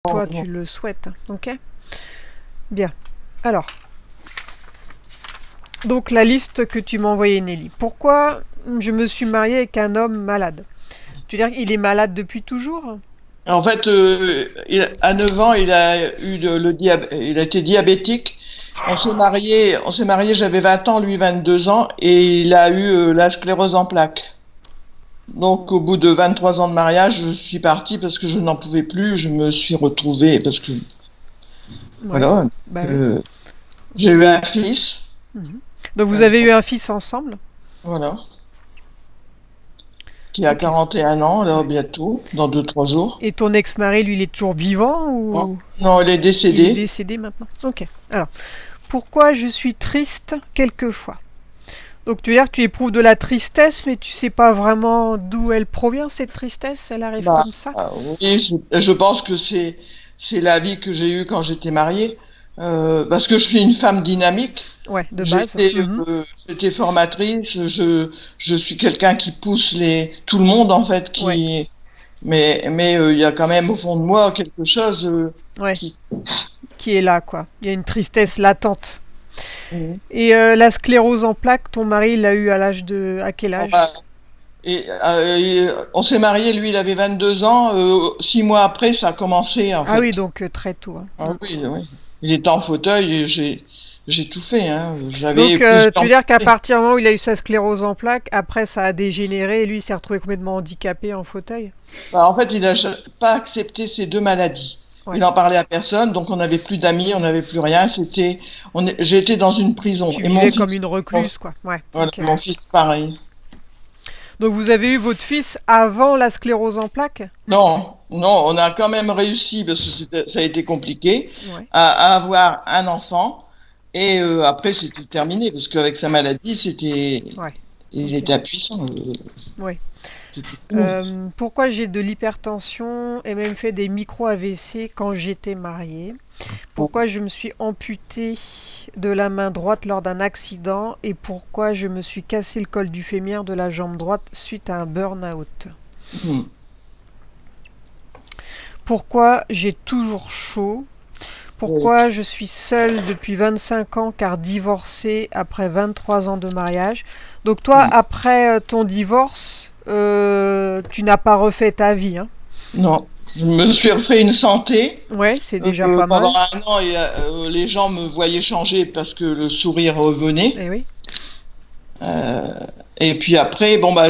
toi non. tu le souhaites. Ok. Bien. Alors, donc la liste que tu m'as envoyée, Nelly. Pourquoi je me suis mariée avec un homme malade? Tu veux dire qu'il est malade depuis toujours? En fait, à 9 ans, il a eu il a été diabétique. On s'est marié, j'avais 20 ans, lui 22 ans, et il a eu la sclérose en plaques. Donc, au bout de 23 ans de mariage, je suis partie parce que je n'en pouvais plus. Je me suis retrouvée parce que, Ouais. voilà, Bah oui. euh, j'ai eu un fils. Mhm. Donc vous euh, avez eu un fils ensemble? voilà, qui a Ok. 41 ans, là, Ouais. bientôt, dans 2, 3 jours. Et ton ex-mari, lui, il est toujours vivant Oh, ou non, il est il est décédé. décédé maintenant? Ok. Alors, pourquoi je suis triste quelquefois? Donc tu veux dire que tu éprouves de la tristesse, mais tu sais pas vraiment d'où elle provient cette tristesse, elle arrive Bah, comme ça? oui, je pense que c'est la vie que j'ai eue quand j'étais mariée. Parce que je suis une femme dynamique. Ouais, de base. J'étais Mhm. j'étais formatrice. Je suis quelqu'un qui pousse tout le monde en fait. Ouais, Mais il y a quand même au fond de moi quelque chose ouais, qui. qui est là, quoi. Il y a une tristesse latente. Mhm. Et la sclérose en plaques, ton mari l'a eu à l'âge de... À quel On âge? va- on s'est mariés. Lui, il avait 22 ans. 6 mois après, ça a commencé en Ah oui, fait. donc très tôt, hein. Ah Mm. oui, oui. Il était en fauteuil et j'ai tout fait, hein. J'avais Donc tu plusieurs veux dire qu'à métiers. partir du moment où il a eu sa sclérose en plaques, après ça a dégénéré et lui il s'est retrouvé complètement handicapé en fauteuil? Bah, en fait, il n'a pas accepté ces deux maladies. Il Ouais. en parlait à personne, donc on n'avait plus d'amis, on n'avait plus rien. J'étais dans une prison. Tu Et mon vivais comme fils, une mon, recluse, quoi. Ouais, voilà, ok. mon fils, pareil. Donc vous avez eu votre fils avant la sclérose en plaques? Non, non, on a quand même réussi, parce que ça a été compliqué, Ouais, à avoir un enfant. Et après, c'était terminé, parce qu'avec sa maladie, ouais, il ok. était impuissant. Ouais. C'était fini. Pourquoi j'ai de l'hypertension et même fait des micro-AVC quand j'étais mariée? Pourquoi je me suis amputée de la main droite lors d'un accident? Et pourquoi je me suis cassé le col du fémur de la jambe droite suite à un burn-out? Mhm. Pourquoi j'ai toujours chaud? Oui. Pourquoi je suis seule depuis 25 ans car divorcée après 23 ans de mariage? Donc toi, Mhm. après ton divorce, tu n'as pas refait ta vie, hein? Non, je me suis refait une santé. Ouais, c'est déjà pas Pendant mal. 1 an, les gens me voyaient changer parce que le sourire revenait. Eh oui. Euh, et puis après, bon bah,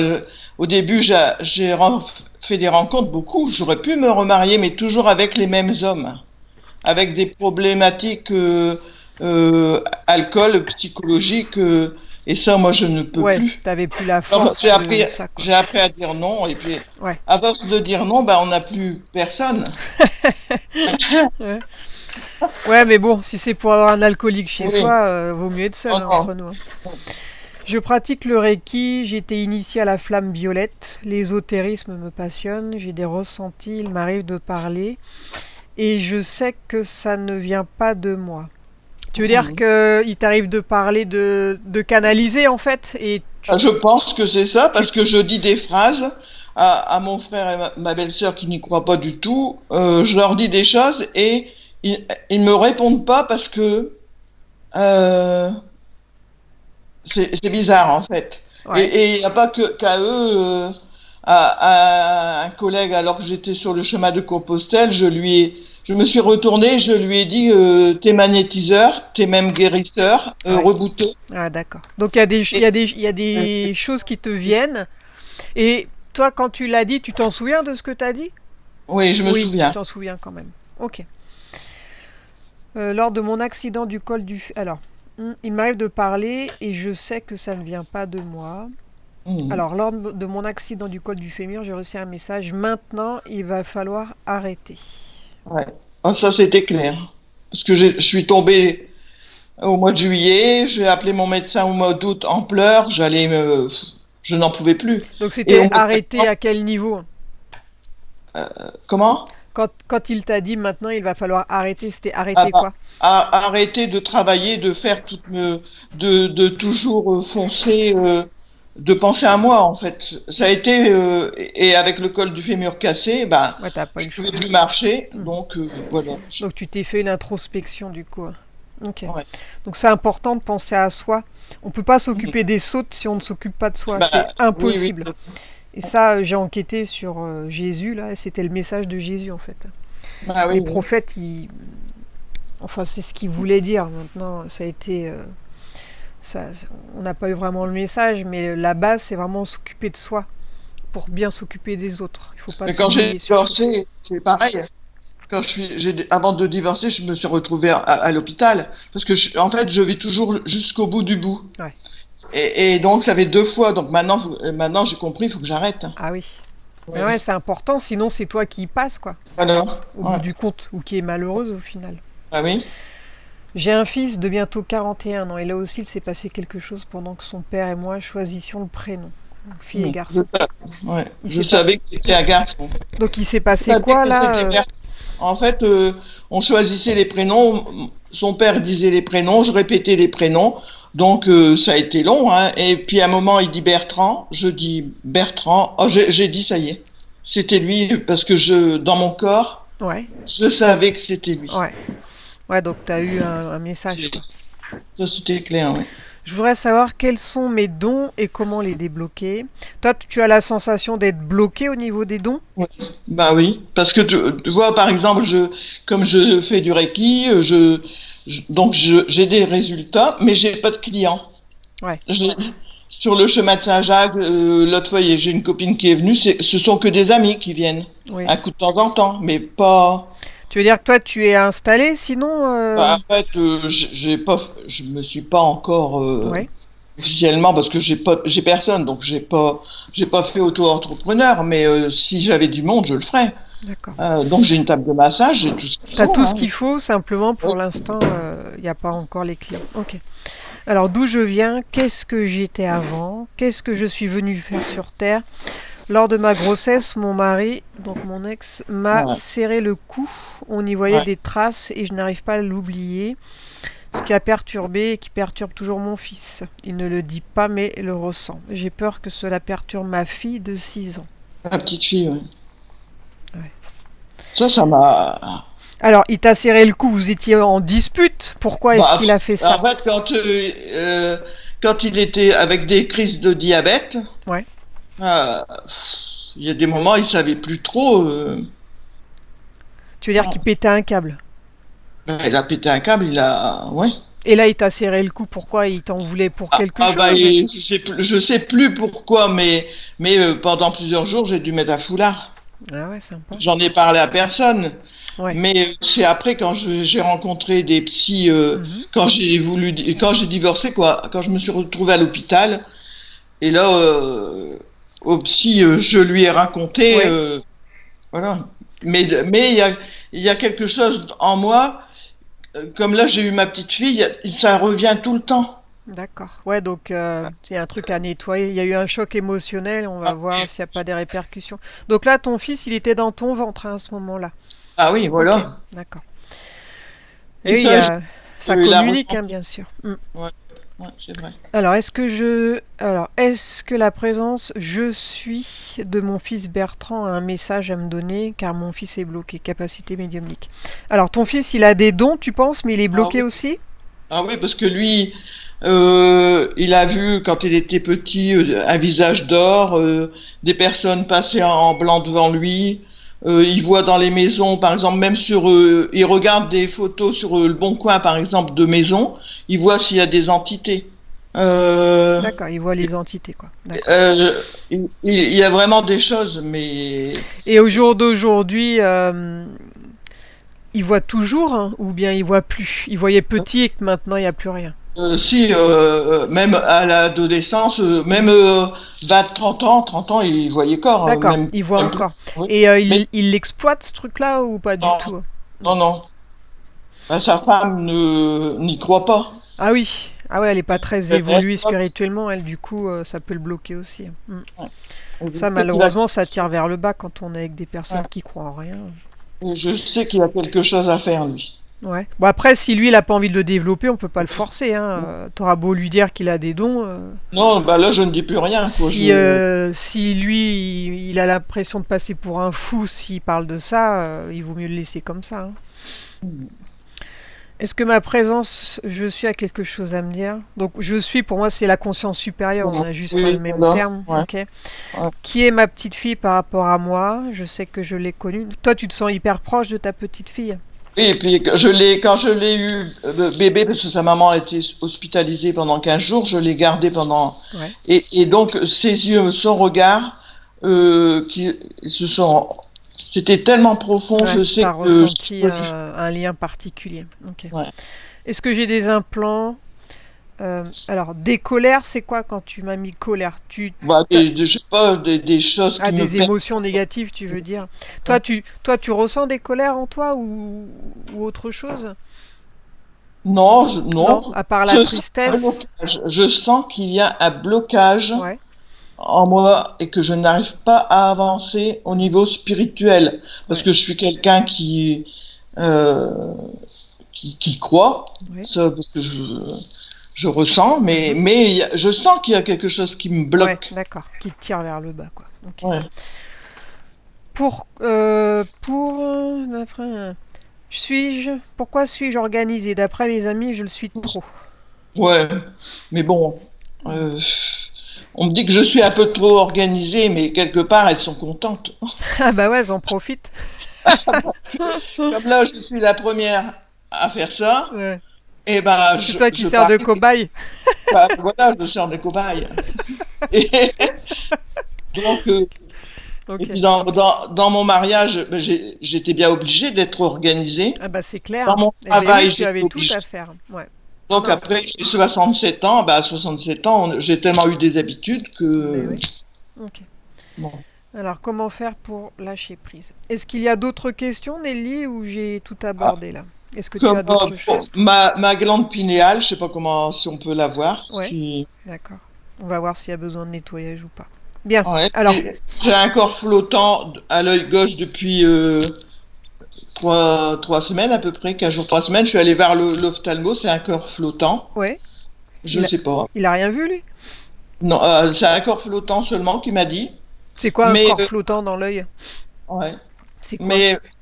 au début, fait des rencontres beaucoup. J'aurais pu me remarier, mais toujours avec les mêmes hommes, avec des problématiques alcool, psychologiques. Et ça, moi, je ne peux Ouais, plus. t'avais plus la Alors, force de ça, quoi. j'ai appris à dire non. Et puis, Ouais. à force de dire non, bah, on n'a plus personne. Ouais. Ouais, mais bon, si c'est pour avoir un alcoolique chez Oui. soi, vaut mieux être Oh seul, hein, non. entre nous, hein. Je pratique le Reiki, j'ai été initiée à la flamme violette, l'ésotérisme me passionne, j'ai des ressentis, il m'arrive de parler, et je sais que ça ne vient pas de moi. Tu veux dire Mhm. qu'il t'arrive de parler, de canaliser en fait, et Je pense que c'est ça, tu... parce que je dis des phrases à mon frère et ma belle-sœur qui n'y croient pas du tout. Je leur dis des choses et ils me répondent pas parce que euh, c'est bizarre en fait. Ouais. Et il n'y a pas qu'à eux. À un collègue, alors que j'étais sur le chemin de Compostelle, je me suis retournée, je lui ai dit, t'es magnétiseur, t'es même guérisseur, Ouais. rebouteux. Ah, d'accord. Donc il y a des, il y Et- a des, il y a des choses qui te viennent, et toi, quand tu l'as dit, tu t'en souviens de ce que tu as dit? oui, je me Oui, tu souviens. t'en souviens quand même. Ok. Lors de mon accident du col du... Alors, il m'arrive de parler et je sais que ça ne vient pas de moi. Mhm. Alors, lors de mon accident du col du fémur, j'ai reçu un message. Maintenant, il va falloir arrêter. Ouais. Ah, ça, c'était clair. Parce que je suis tombée au mois de juillet, j'ai appelé mon médecin au mois d'août en pleurs, je n'en pouvais plus. Donc, Et au c'était mois de arrêter septembre, à quel niveau? comment? Quand il t'a dit maintenant, il va falloir arrêter, c'était Ah arrêter bah, quoi? arrêter de travailler, de faire de toujours foncer. de penser à moi, en fait. Ça a été, et avec le col du fémur cassé, ben, Ouais, t'as pas eu je le choix. pouvais plus marcher, Mhm. donc voilà. Donc tu t'es fait une introspection du coup. Ok. Ouais. Donc c'est important de penser à soi. On peut pas s'occuper des autres si on ne s'occupe pas de soi. C'est Bah, oui, impossible. oui. Et ça, j'ai enquêté sur Jésus là. Et c'était le message de Jésus en fait. Bah, Les oui, oui. prophètes, enfin c'est ce qu'ils voulaient dire. Maintenant, ça a été, ça, on n'a pas eu vraiment le message, mais la base c'est vraiment s'occuper de soi pour bien s'occuper des autres. Il faut pas Mais quand j'ai s'oublier surtout. divorcé, c'est pareil. Avant de divorcer, je me suis retrouvée à l'hôpital parce que en fait, je vais toujours jusqu'au bout du bout. Ouais. Et donc, ça fait 2 fois. Donc maintenant, j'ai compris, il faut que j'arrête. Ah oui. Mais Oui. ouais, c'est important, sinon c'est toi qui y passe, quoi, Alors, au bout ouais. du compte, ou qui est malheureuse au final. Ah oui. J'ai un fils de bientôt 41 ans, et là aussi il s'est passé quelque chose pendant que son père et moi choisissions le prénom, donc fille et garçon. Ouais. Il Je s'est pas... savais que c'était un garçon. Donc il s'est Je passé savais quoi que là c'était En fait, on choisissait les prénoms. Son père disait les prénoms, je répétais les prénoms. Donc, ça a été long, hein. Et puis, à un moment, il dit Bertrand. Je dis Bertrand. Oh, j'ai dit, ça y est. C'était lui, parce que dans mon corps, Ouais, je savais que c'était lui. ouais. Ouais, donc t'as eu un message, C'est- quoi. Ça, c'était clair, oui. Je voudrais savoir quels sont mes dons et comment les débloquer. Toi, tu as la sensation d'être bloqué au niveau des dons? Oui. Bah oui, parce que tu vois, par exemple, comme je fais du Reiki, donc j'ai des résultats, mais j'ai pas de clients. Ouais, J'ai- Sur le chemin de Saint-Jacques, l'autre fois, j'ai une copine qui est venue, ce sont que des amis qui viennent, oui. un coup de temps en temps, mais pas. Tu veux dire que toi, tu es installé, sinon Bah, en fait, j'ai pas, je me suis pas encore Ouais, officiellement parce que j'ai personne, donc j'ai pas fait auto-entrepreneur, mais si j'avais du monde, je le ferais. d'accord. Donc j'ai une table de massage, j'ai tout ce qu'il T'as faut, tout ce hein. qu'il faut, simplement Oui. pour l'instant, il n'y a pas encore les clients. Ok. Alors d'où je viens, qu'est-ce que j'étais avant, qu'est-ce que je suis venu faire sur Terre. Lors de ma grossesse, mon mari, donc mon ex, m'a Ouais, serré le cou. On y voyait ouais. des traces et je n'arrive pas à l'oublier. Ce qui a perturbé et qui perturbe toujours mon fils. Il ne le dit pas mais le ressent. J'ai peur que cela perturbe ma fille de 6 ans. La petite fille, ouais. Ouais. Ça m'a. Alors, il t'a serré le cou, vous étiez en dispute. Pourquoi est-ce Bah, qu'il a fait ça? en fait, quand il était avec des crises de diabète, Ouais. euh, il y a des moments, il savait plus trop. Tu veux dire qu'il pétait un câble. Il a pété un câble, il a. Ouais. Et là, il t'a serré le cou. Pourquoi il t'en voulait pour quelque Bah, chose? je sais plus pourquoi, mais pendant plusieurs jours, j'ai dû mettre un foulard. Ah ouais, sympa. J'en ai parlé à personne. Ouais. Mais c'est après quand j'ai rencontré des psys, Mhm. quand j'ai divorcé quoi, quand je me suis retrouvée à l'hôpital, et là au psy je lui ai raconté, Ouais. voilà. Mais il y a quelque chose en moi, comme là j'ai eu ma petite fille, ça revient tout le temps. D'accord. Ouais, donc c'est un truc à nettoyer. Il y a eu un choc émotionnel. On va Ah, voir s'il n'y a pas des répercussions. Donc là, ton fils, il était dans ton ventre hein, à ce moment-là. ah oui, Ok, voilà. d'accord. Et Et oui, ça, ça il a communique, hein, ressenti. bien sûr. Mm. Ouais, ouais, c'est vrai. Alors, est-ce que la présence je suis de mon fils Bertrand a un message à me donner car mon fils est bloqué, capacité médiumnique. Alors, ton fils, il a des dons, tu penses, mais il est Ah bloqué oui. aussi? Ah oui, parce que lui, il a vu quand il était petit un visage d'or, des personnes passer en blanc devant lui. Il voit dans les maisons, par exemple, il regarde des photos sur Le Bon Coin, par exemple, de maisons. Il voit s'il y a des entités. Euh, D'accord, il voit les entités, quoi. D'accord. euh, il y a vraiment des choses, mais Et au jour d'aujourd'hui, il voit toujours, hein, ou bien il voit plus? Il voyait petit et que maintenant il n'y a plus rien. si, même à l'adolescence, même 30 ans, il voyait corps, D'accord, il voit même plus. encore. Oui. Et Mais il l'exploite ce truc-là ou pas du non, tout? non, non. Ben, sa femme n'y croit pas. Ah oui, ah ouais, elle est pas très Elle évoluée croit- spirituellement, elle, du coup, ça peut le bloquer aussi. Mm. Je Ça, sais qu'il a, malheureusement, ça tire vers le bas quand on est avec des personnes ouais, qui croient en rien. je sais qu'il a quelque chose à faire, lui. Ouais. Bon, après, si lui, il a pas envie de le développer, on peut pas le forcer, hein. T'auras beau lui dire qu'il a des dons. Non, bah là, je ne dis plus rien, quoi. Si lui, il a l'impression de passer pour un fou s'il parle de ça, il vaut mieux le laisser comme ça, hein. Est-ce que ma présence, je suis, a quelque chose à me dire? Donc, je suis, pour moi, c'est la conscience supérieure, on n'a juste pas le Oui, même voilà. terme. Ouais, Ok. ouais. Qui est ma petite fille par rapport à moi? Je sais que je l'ai connue. Toi, tu te sens hyper proche de ta petite fille? Oui, et puis quand je l'ai eu bébé, parce que sa maman a été hospitalisée pendant 15 jours, je l'ai gardé pendant. Ouais. Et donc, ses yeux, son regard, qui se sont. C'était tellement profond, Ouais, je sais t'as que. ressenti un lien particulier. Ok. Ouais. Est-ce que j'ai des implants? Alors, des colères, c'est quoi quand tu m'as mis colère? Bah, T'as- je sais pas, des choses qui me des perdent. émotions négatives, tu veux dire? Toi, tu ressens des colères en toi ou autre chose? Non, Non, non. à part la Je sens un tristesse. blocage. Je sens qu'il y a un blocage Ouais, en moi et que je n'arrive pas à avancer au niveau spirituel. Parce ouais, que je suis quelqu'un euh, qui croit, ouais. ça, parce que je ressens, Mhm. mais je sens qu'il y a quelque chose qui me Ouais, bloque. d'accord. Qui te tire vers le bas, quoi. Ok. Ouais, Pourquoi suis-je organisé? D'après mes amis, je le suis trop. ouais. Mais bon, euh, on me dit que je suis un peu trop organisée, mais quelque part, elles sont contentes. Ah bah ouais, j'en profite. Comme là, je suis la première à faire ça, Ouais. et ben, C'est toi qui je sers de parie, cobaye. bah, voilà, je sors des cobayes. Et donc, et Ok. puis dans mon mariage, ben, j'étais bien obligée d'être organisée. Ah bah c'est Dans clair. mon Eh ben oui, travail, tu j'étais avais tout obligée. à faire. Ouais. Non, Donc non, après, j'ai 67 ans. Bah, à 67 ans, j'ai tellement eu des habitudes ben que... oui. Ok. Bon. Alors, comment faire pour lâcher prise? Est-ce qu'il y a d'autres questions, Nelly, ou j'ai tout Ah, abordé là? Est-ce que tu comme as d'autres bon, choses? ma glande pinéale, je sais pas comment, si on peut la voir. Ouais, Si... d'accord. On va voir s'il y a besoin de nettoyage ou pas. Bien. Ouais. Alors, J'ai un corps flottant à l'œil gauche depuis 3 semaines à peu près, 15 jours, 3 semaines. Je suis allée vers l'ophtalmo, c'est un corps flottant. ouais. Je Il a, sais pas. il a rien vu, lui? Non, c'est un corps flottant seulement qui m'a dit. C'est quoi un Mais corps flottant dans l'œil? ouais. C'est quoi?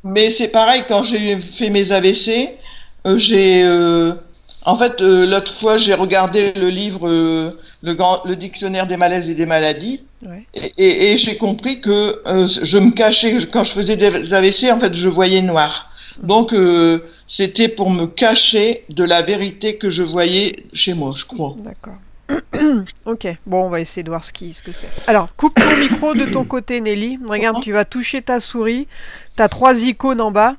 Mais c'est pareil quand j'ai fait mes AVC, j'ai en fait l'autre fois j'ai regardé le livre le dictionnaire des malaises et des maladies Ouais. et j'ai compris que je me cachais quand je faisais des AVC en fait je voyais noir. Mhm. Donc c'était pour me cacher de la vérité que je voyais chez moi, je crois. D'accord. Ok, bon, on va essayer de voir ce que c'est. Alors, coupe ton micro de ton côté, Nelly. Regarde, tu vas toucher ta souris. Tu as trois icônes en bas.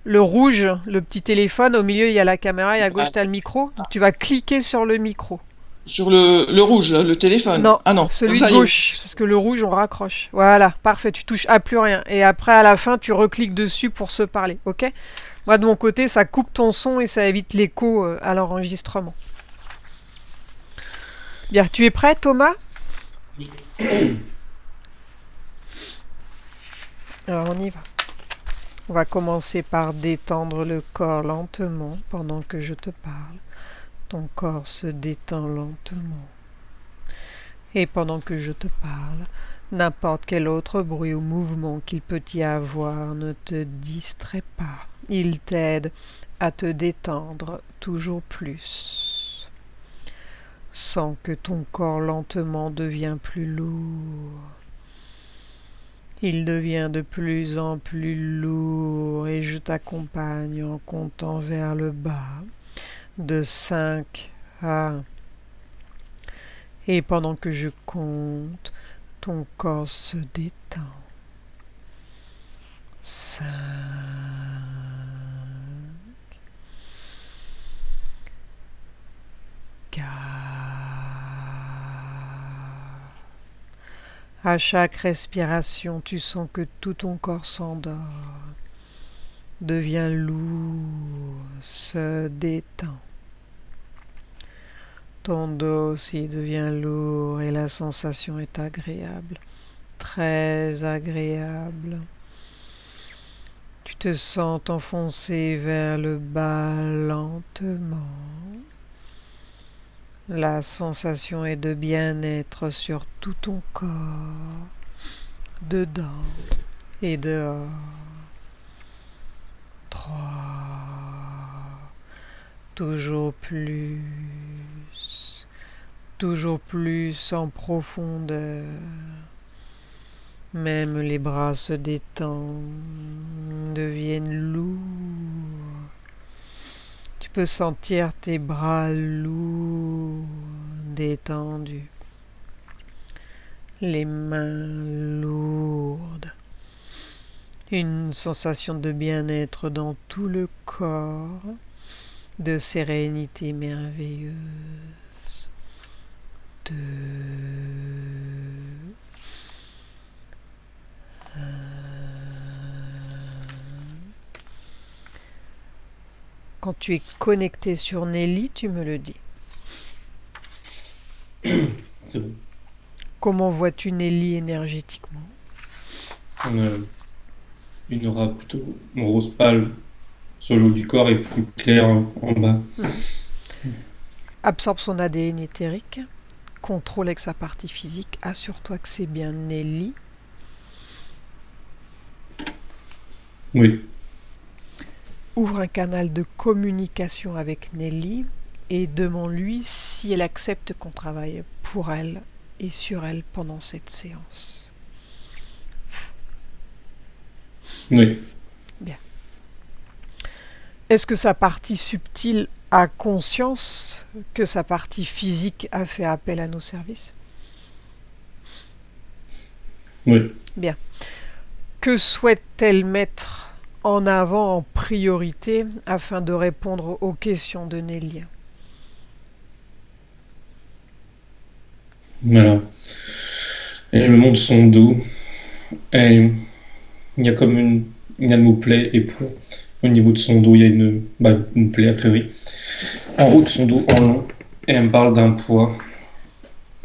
Le rouge, le petit téléphone. Au milieu, il y a la caméra et à gauche, tu as le micro. Donc, tu vas cliquer sur le micro. Sur le rouge, là, le téléphone. Non, Ah non, celui de ça y est. gauche, parce que le rouge, on raccroche. Voilà, parfait, tu touches à plus rien. Et après, à la fin, tu recliques dessus pour se parler, ok? Moi, de mon côté, ça coupe ton son et ça évite l'écho à l'enregistrement. Bien, tu es prêt, Thomas? Alors, on y va. On va commencer par détendre le corps lentement pendant que je te parle. Ton corps se détend lentement. Et pendant que je te parle, n'importe quel autre bruit ou mouvement qu'il peut y avoir ne te distrait pas. Il t'aide à te détendre toujours plus. Sens que ton corps lentement devient plus lourd. Il devient de plus en plus lourd et je t'accompagne en comptant vers le bas de 5 à 1. Et pendant que je compte, ton corps se détend. 5, 4. À chaque respiration, tu sens que tout ton corps s'endort, devient lourd, se détend. Ton dos aussi devient lourd et la sensation est agréable, très agréable. Tu te sens t'enfoncer vers le bas lentement. La sensation est de bien-être sur tout ton corps, dedans et dehors. 3, toujours plus en profondeur. Même les bras se détendent, deviennent lourds. Tu peux sentir tes bras lourds, détendus. Les mains lourdes. Une sensation de bien-être dans tout le corps, de sérénité merveilleuse. 2, 1. Quand tu es connecté sur Nelly, tu me le dis. C'est bon. Comment vois-tu Nelly énergétiquement? On a une aura plutôt rose pâle sur le haut du corps et plus claire en bas. Absorbe son ADN éthérique, contrôle avec sa partie physique, assure-toi que c'est bien Nelly. Oui. Ouvre un canal de communication avec Nelly et demande-lui si elle accepte qu'on travaille pour elle et sur elle pendant cette séance. Oui. Bien. Est-ce que sa partie subtile a conscience que sa partie physique a fait appel à nos services? Oui. Bien. Que souhaite-t-elle mettre en avant en priorité afin de répondre aux questions de Nelly? Voilà. Elle me montre son dos. Et il y a comme il y a le mot plaie et poids. Au niveau de son dos, il y a une plaie a priori. En haut de son dos, en long. Et elle me parle d'un poids.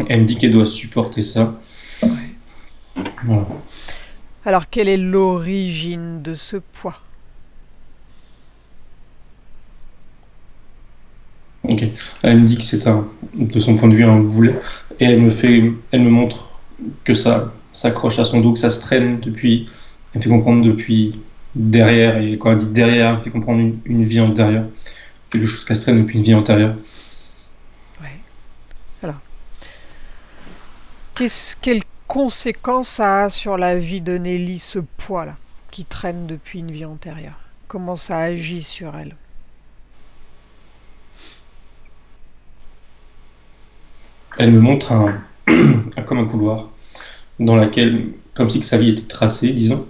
Elle me dit qu'elle doit supporter ça. Ouais. Voilà. Alors, quelle est l'origine de ce poids? Ok. Elle me dit que c'est de son point de vue, un boulet. Et elle me montre que ça s'accroche à son dos, que ça se traîne depuis. Elle me fait comprendre depuis derrière. Et quand elle dit derrière, elle me fait comprendre une vie antérieure. Quelque chose qui se traîne depuis une vie antérieure. Ouais. Alors, quelles conséquences ça a sur la vie de Nelly, ce poids-là, qui traîne depuis une vie antérieure? Comment ça agit sur elle? Elle me montre comme un couloir dans lequel, comme si que sa vie était tracée, disons,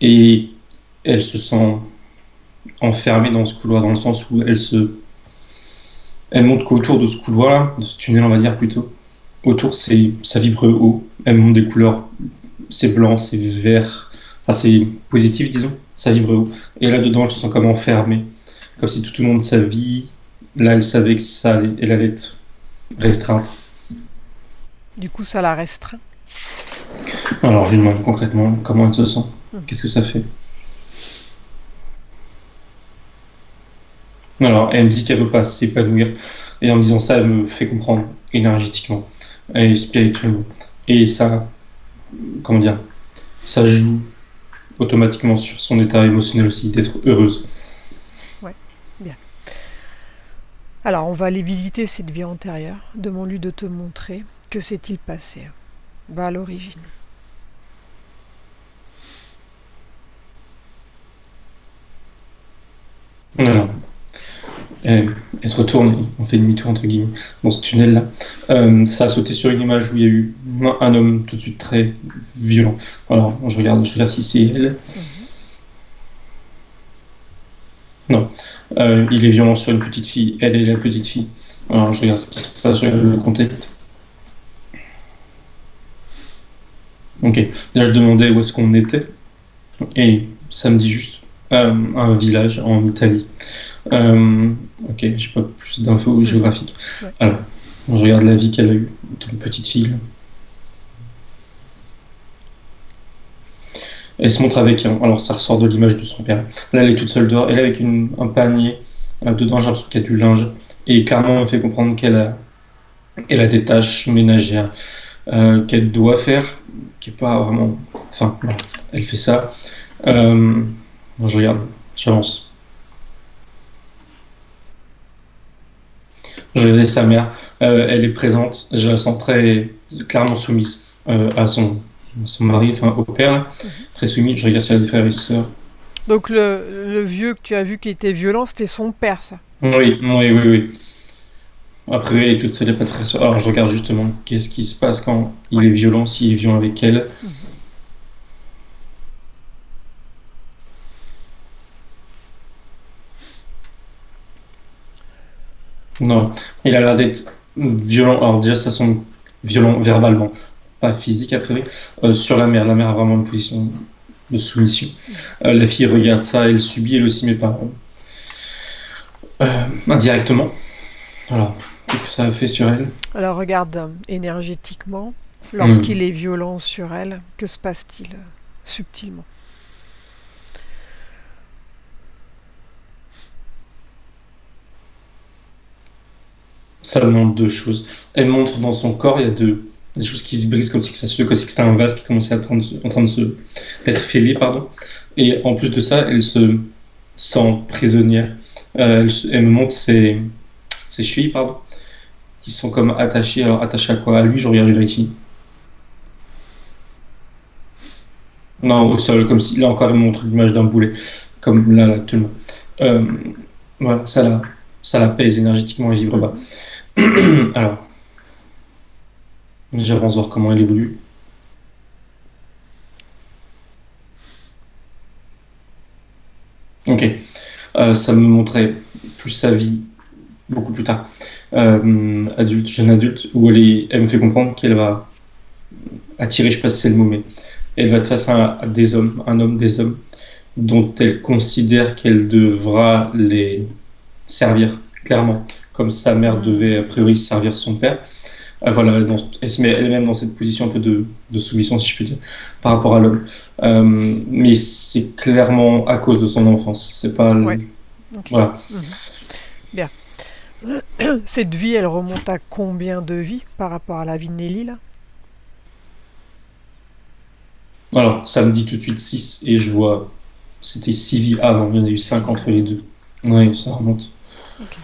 et elle se sent enfermée dans ce couloir, dans le sens où elle montre qu'autour de ce couloir-là, de ce tunnel, on va dire plutôt, autour, ça vibre haut, elle montre des couleurs, c'est blanc, c'est vert, enfin c'est positif, disons, ça vibre haut, et là-dedans, elle se sent comme enfermée, comme si tout au long de sa vie, là, elle savait que elle allait être restreinte. Du coup, ça la restreint. Alors, je lui demande concrètement comment elle se sent. Qu'est-ce que ça fait? Alors, elle me dit qu'elle ne veut pas s'épanouir. Et en me disant ça, elle me fait comprendre énergétiquement et spirituellement. Et ça, comment dire, ça joue automatiquement sur son état émotionnel aussi, d'être heureuse. Ouais, bien. Alors, on va aller visiter cette vie antérieure. Demande-lui de te montrer que s'est-il passé. Va à l'origine. Voilà. Elle se retourne, on fait demi-tour entre guillemets dans ce tunnel-là. Ça a sauté sur une image où il y a eu un homme tout de suite très violent. Alors, je regarde si c'est elle. Non, il est violent sur une petite fille. Elle est la petite fille. Alors, je regarde ce qui se passe, je regarde le contexte. Ok, là je demandais où est-ce qu'on était. Et ça me dit juste un village en Italie. Ok, j'ai pas plus d'infos géographiques. Ouais. Alors, je regarde la vie qu'elle a eue, une petite fille. Elle se montre avec alors ça ressort de l'image de son père. Là, elle est toute seule dehors. Elle est avec un panier. Dedans, j'ai l'impression qu'il y a du linge. Et clairement, elle me fait comprendre elle a des tâches ménagères qu'elle doit faire, qui est pas vraiment. Enfin, voilà, elle fait ça. Je regarde, j'avance. Je laisse sa mère. Elle est présente. Je la sens très clairement soumise à son mari, enfin au père, là, très soumis. Je regarde si elle a des frères et sœurs. Donc le vieux que tu as vu qui était violent, c'était son père, ça. Oui, oui, oui, oui. Après, elle est toute seule, il n'y a pas de frères et sœurs. Alors, je regarde justement qu'est-ce qui se passe quand il est violent, s'il est violent avec elle. Non, il a l'air d'être violent. Alors, déjà, ça semble violent verbalement, pas physique, a priori. Sur la mère a vraiment une position de soumission. La fille regarde ça, elle subit, elle aussi, mais pas indirectement. Alors, qu'est-ce que ça a fait sur elle? Alors regarde énergétiquement, lorsqu'il est violent sur elle, que se passe-t-il subtilement? Ça montre deux choses. Elle montre dans son corps, il y a des choses qui se brisent comme si c'était un vase qui commençait en train de d'être fêlé, pardon. Et en plus de ça, elle se sent prisonnière. Elle me montre ses chevilles, pardon, qui sont comme attachées. Alors attachées à quoi? À lui, je regarde, je vérifie. Non, au sol, comme si là encore elle me montre l'image d'un boulet, comme là actuellement. Euh, voilà, ça la pèse énergétiquement, elle vibre bas. Alors, j'avance voir comment elle évolue. Ok. Ça me montrait plus sa vie beaucoup plus tard, adulte, jeune adulte, où elle me fait comprendre qu'elle va attirer, je sais pas si c'est le mot, mais elle va être face à des hommes, un homme, des hommes, dont elle considère qu'elle devra les servir, clairement, comme sa mère devait a priori servir son père. Voilà, elle se met elle-même dans cette position un peu de soumission, si je puis dire, par rapport à l'homme. Mais c'est clairement à cause de son enfance. C'est pas. Ouais. Okay. Voilà. Bien. Cette vie, elle remonte à combien de vies par rapport à la vie de Nelly, là? Alors, ça me dit tout de suite 6, et je vois. C'était 6 vies avant, il y en a eu 5 entre les deux. Oui, ça remonte. Okay.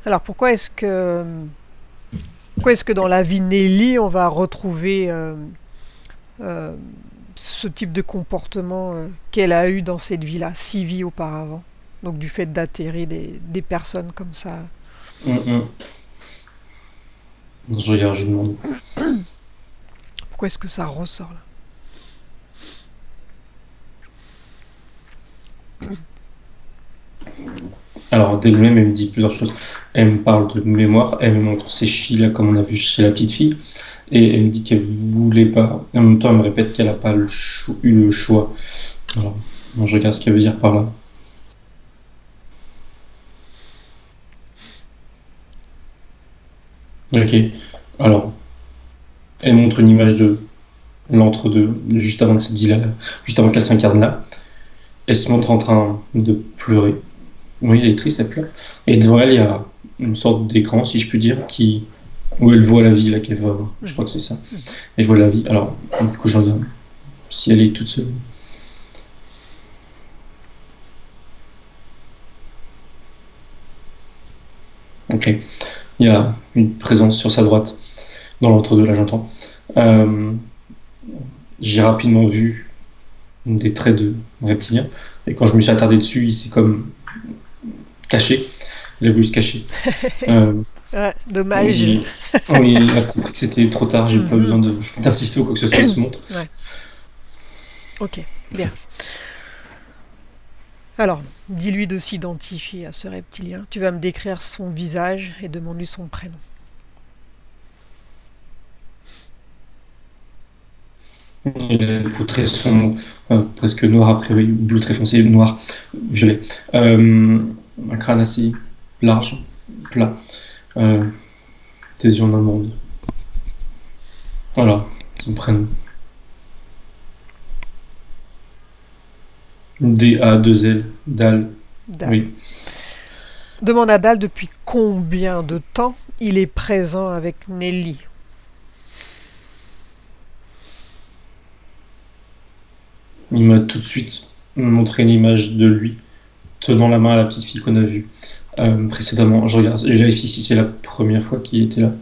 Alors pourquoi est-ce que dans la vie de Nelly on va retrouver ce type de comportement qu'elle a eu dans cette vie-là, 6 vies auparavant, donc du fait d'atterrir des personnes comme ça? Je regarde, je demande. Pourquoi est-ce que ça ressort là? Alors, d'elle-même, elle me dit plusieurs choses. Elle me parle de mémoire, elle me montre ses chevilles, là, comme on a vu chez la petite fille, et elle me dit qu'elle voulait pas. En même temps, elle me répète qu'elle n'a pas eu le choix. Alors, je regarde ce qu'elle veut dire par là. Ok. Alors, elle montre une image de l'entre-deux, juste avant cette vie-là, juste avant qu'elle s'incarne là. Elle se montre en train de pleurer. Oui, elle est triste, elle pleure. Et devant elle, il y a une sorte d'écran, si je puis dire, où elle voit la vie, là, qu'elle va avoir. Je crois que c'est ça. Elle voit la vie. Alors, du coup, je regarde si elle est toute seule. Ok. Il y a une présence sur sa droite, dans l'entre-deux, là, j'entends. J'ai rapidement vu des traits de reptilien. Et quand je me suis attardé dessus, il s'est comme caché. Il a voulu se cacher. Ouais, dommage. Oui, il a compris que c'était trop tard. J'ai pas besoin d'insister ou quoi que ce soit, il se montre. Ouais. Ok, bien. Alors, dis-lui de s'identifier à ce reptilien. Tu vas me décrire son visage et demande-lui son prénom. Il a une peau très sombre, presque noire a priori, bleu très foncé, noir, violet. Un crâne assez large, plat. Des yeux en allemande. Voilà, son prénom. D-A-2-L, Dal. Dal. Oui. Demande à Dal depuis combien de temps il est présent avec Nelly. Il m'a tout de suite montré une image de lui tenant la main à la petite fille qu'on a vue précédemment. Je regarde, je vérifie si c'est la première fois qu'il était là.